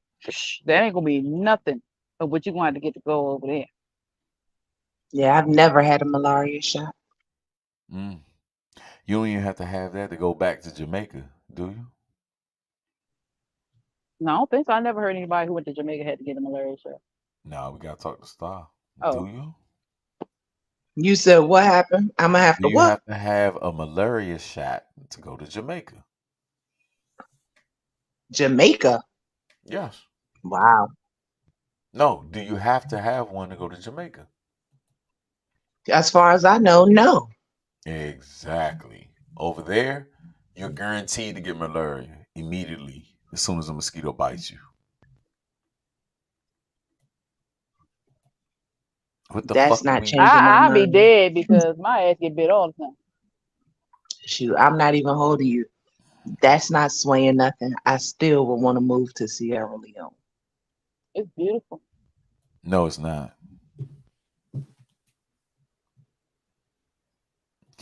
That ain't gonna be nothing. But what you gonna have to get to go over there? Yeah, I've never had a malaria shot. Mm. You don't even have to have that to go back to Jamaica, do you? No, I don't think so. I never heard anybody who went to Jamaica had to get a malaria shot. No, we gotta talk to Star. Oh. Do you? You said what happened? I'm gonna have Do to you what? have to have a malaria shot to go to Jamaica? Jamaica. Yes. Wow. No, do you have to have one to go to Jamaica? As far as I know, no. Exactly. Over there, you're guaranteed to get malaria immediately as soon as a mosquito bites you. What the That's fuck not do we? changing my I'll be mind. dead because my ass get bit all the time. Shoot, I'm not even holding you. That's not swaying nothing. I still would want to move to Sierra Leone. It's beautiful. No, it's not.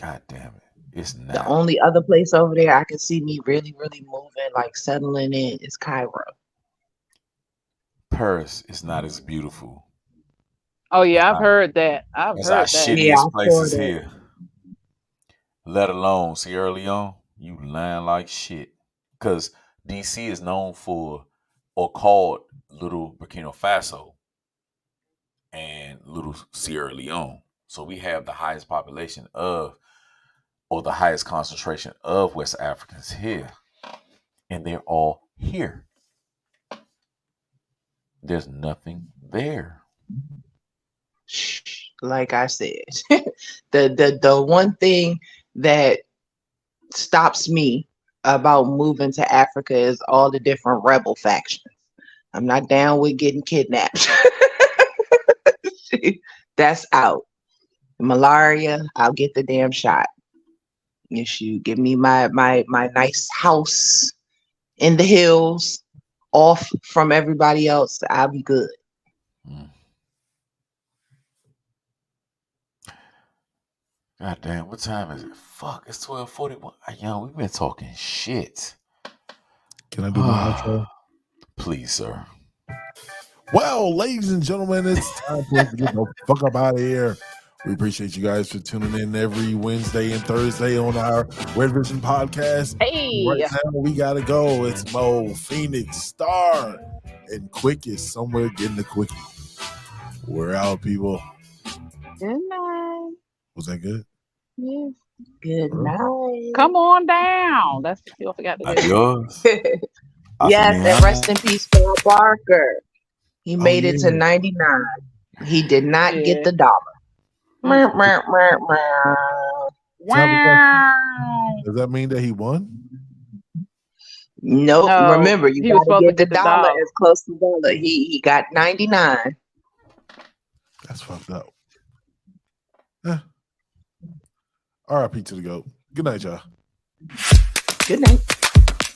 God damn it. It's not. The only other place over there I can see me really, really moving, like settling in, is Cairo. Paris is not as beautiful. Oh yeah, I've heard that. That's our I've heard that. shittiest Yeah, I saw places that. here. Let alone Sierra Leone. You lying like shit. Because DC is known for, or called, Little Burkina Faso and Little Sierra Leone. So we have the highest population of, or the highest concentration of West Africans here. And they're all here. There's nothing there. Like I said, the one thing that stops me about moving to Africa is all the different rebel factions. I'm not down with getting kidnapped. That's out. Malaria, I'll get the damn shot. If you give me my nice house in the hills, off from everybody else, I'll be good. God damn, what time is it? Fuck, it's 12:41. Young, we've been talking shit. Can I do my outro? Please, sir. Well, ladies and gentlemen, it's time for us to get the fuck up out of here. We appreciate you guys for tuning in every Wednesday and Thursday on our Red Vision podcast. Hey. Right now, we got to go. It's Mo, Phoenix, Star, and Quick is somewhere getting the quickie. We're out, people. Good night. Was that good? Yes. Good night. Come on down. That's what you forgot to do. Adios. Yes, and rest in peace, Paul Barker. He made it to yeah. 99. He did not get the dollar. Wow. Does that mean that he won? Nope. No, Remember, you he was got to supposed get to the get the dollar dollar. as close to dollar. He got 99. That's fucked up. RIP to the GOAT. Good night, y'all. Good night.